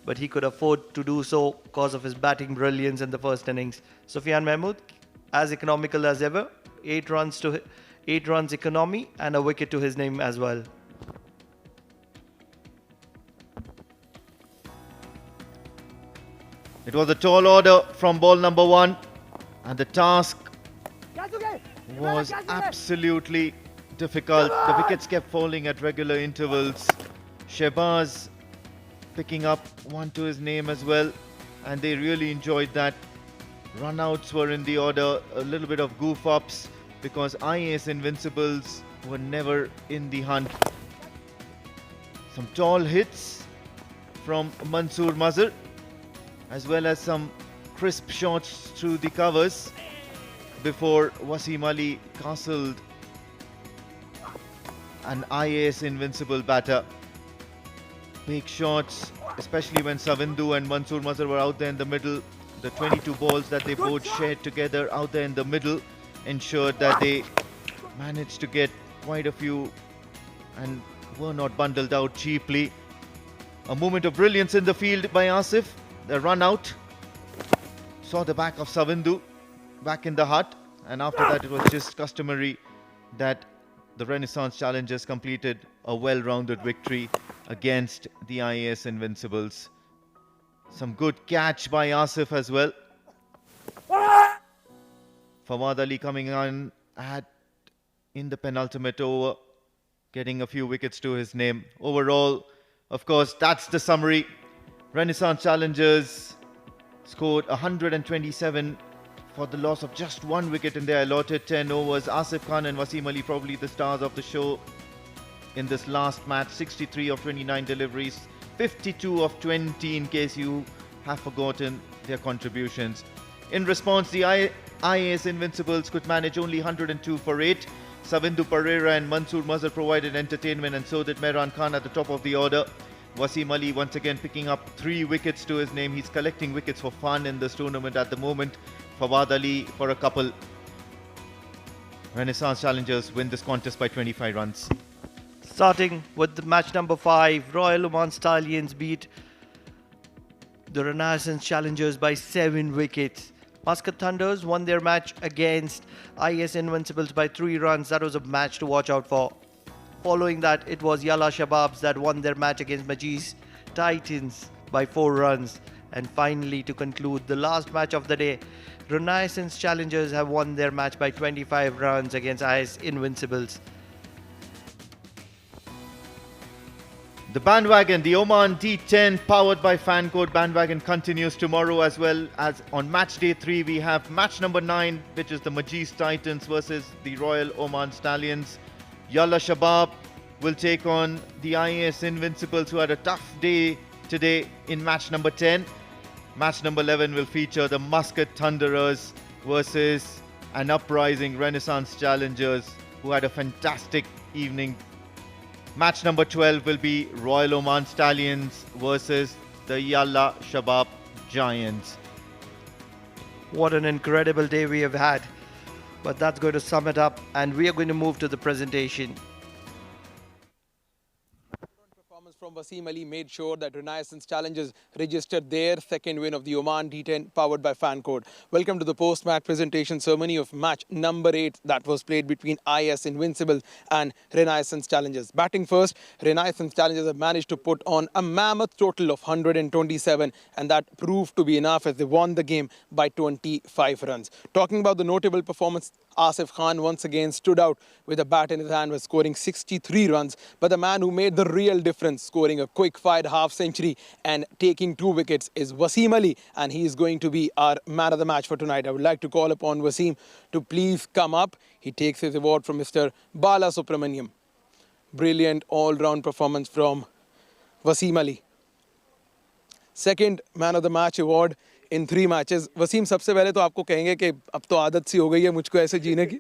but he could afford to do so because of his batting brilliance in the first innings. Sufyan Mahmood, as economical as ever, 8 runs economy and a wicket to his name as well. It was a tall order from ball number 1, and the task was absolutely difficult. The wickets kept falling at regular intervals. Shehbaz picking up 1 to his name as well, and they really enjoyed that. Runouts were in the order, a little bit of goof ups because IAS Invincibles were never in the hunt. Some tall hits from Mansoor Mazhar, as well as some crisp shots through the covers before Wasim Ali castled an IAS Invincible batter. Big shots, especially when Savindu and Mansoor Mazhar were out there in the middle. The 22 balls that they both shared together out there in the middle ensured that they managed to get quite a few and were not bundled out cheaply. A moment of brilliance in the field by Asif. The run out saw the back of Savindu back in the hut, and after that it was just customary that the Renaissance Challengers completed a well-rounded victory against the IAS Invincibles. Some good catch by Asif as well. Fawad Ali coming on in the penultimate over, getting a few wickets to his name. Overall, of course, that's the summary. Renaissance Challengers scored 127 for the loss of just one wicket in their allotted 10 overs. Asif Khan and Wasim Ali probably the stars of the show in this last match. 63 of 29 deliveries, 52 of 20 in case you have forgotten their contributions. In response, the IAS Invincibles could manage only 102 for 8. Savindu Pereira and Mansoor Mazhar provided entertainment, and so did Mehran Khan at the top of the order. Wasim Ali once again picking up 3 wickets to his name. He's collecting wickets for fun in this tournament at the moment. Fawad Ali for a couple. Renaissance Challengers win this contest by 25 runs. Starting with the match number 5, Royal Oman Stallions beat the Renaissance Challengers by 7 wickets. Muscat Thunders won their match against IAS Invincibles by 3 runs. That was a match to watch out for. Following that, it was Yalla Shababs that won their match against Majis Titans by 4 runs. And finally, to conclude the last match of the day, Renaissance Challengers have won their match by 25 runs against IAS Invincibles. The bandwagon, the Oman D10 powered by Fan Code bandwagon continues tomorrow, as well as on match day 3 we have match number 9, which is the Majis Titans versus the Royal Oman Stallions. Yalla Shabab will take on the IAS Invincibles, who had a tough day today in match number 10. Match number 11 will feature the Muscat Thunderers versus an uprising Renaissance Challengers, who had a fantastic evening. Match number 12 will be Royal Oman Stallions versus the Yalla Shabab Giants. What an incredible day we have had. But that's going to sum it up, and we are going to move to the presentation. Performance from Wasim Ali made sure that Renaissance Challengers registered their second win of the Oman D10 powered by Fan Code. Welcome to the post-match presentation ceremony of match number 8 that was played between IAS Invincibles and Renaissance Challengers. Batting first, Renaissance Challengers have managed to put on a mammoth total of 127, and that proved to be enough as they won the game by 25 runs. Talking about the notable performance, Asif Khan once again stood out with a bat in his hand, was scoring 63 runs. But the man who made the real difference, scoring a quick-fired half-century and taking 2 wickets, is Wasim Ali, and he is going to be our man of the match for tonight. I would like to call upon Wasim to please come up. He takes his award from Mr. Bala Subramaniam. Brilliant all-round performance from Wasim Ali. Second man of the match award in 3 matches. Wasim, सबसे पहले तो आपको कहेंगे कि अब तो आदत सी हो गई है मुझको ऐसे जीने की.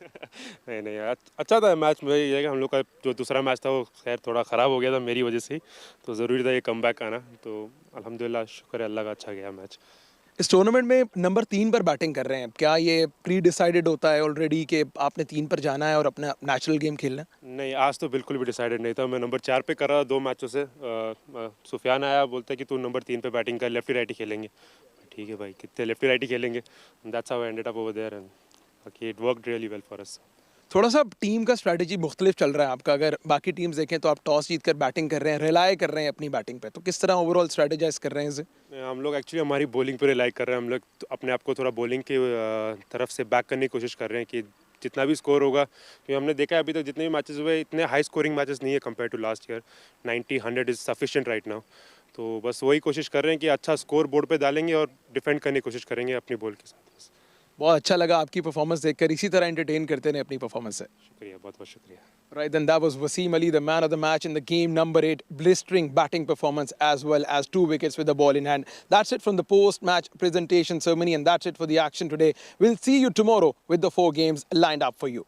नहीं अच्छा था मैच में. ये है कि हम लोग का जो दूसरा मैच था वो खैर थोड़ा ख़राब हो गया था मेरी वजह से, तो ज़रूरी था ये कमबैक आना. तो अल्हम्दुलिल्लाह शुक्र है अल्लाह का, अच्छा गया मैच. इस टूर्नामेंट में नंबर 3 पर बैटिंग कर रहे हैं. क्या ये प्री डिसाइडेड होता है ऑलरेडी कि आपने 3 पर जाना है और अपना नेचुरल गेम खेलना है? नहीं, आज तो बिल्कुल भी डिसाइडेड नहीं था. मैं नंबर 4 पे कर रहा 2 मैचों से. सुफियान आया, बोलता है कि तू नंबर 3 पे बैटिंग कर, लेफ्टी राइटी खेलेंगे. ठीक है भाई, कितने लेफ्टी राइटी खेलेंगे. That's how I ended up over there and okay it worked really well for us. थोड़ा सा टीम का स्ट्रैटेजी मुख्तलिफ चल रहा है आपका. अगर बाकी टीम्स देखें तो आप टॉस जीत कर बैटिंग कर रहे हैं, रिलाय कर रहे हैं अपनी बैटिंग पे, तो किस तरह ओवरऑल स्ट्रैटेजाइज कर रहे हैं इसे? हम लोग एक्चुअली हमारी बॉलिंग पे रिलाई कर रहे हैं. हम लोग अपने आप को थोड़ा बॉलिंग की तरफ से बैक करने की कोशिश कर रहे हैं कि जितना भी स्कोर होगा, क्योंकि हमने देखा है अभी तक जितने भी मैचेस हुए इतने हाई स्कोरिंग मैचेस नहीं है compare to last year. 90-100 is sufficient right now. तो बस वही कोशिश कर रहे हैं कि अच्छा स्कोर बोर्ड पे डालेंगे और डिफेंड करने की कोशिश करेंगे अपनी बॉल के साथ. बहुत अच्छा लगा आपकी परफॉर्मेंस देखकर. इसी तरह एंटरटेन करते रहे अपनी परफॉर्मेंस से. शुक्रिया, बहुत बहुत शुक्रिया. Right, then that was Wasim Ali, the man of the match in the game number 8, blistering batting performance as well as 2 wickets with the ball in hand. That's it from the post-match presentation ceremony, and that's it for the action today. We'll see you tomorrow with the 4 games lined up for you.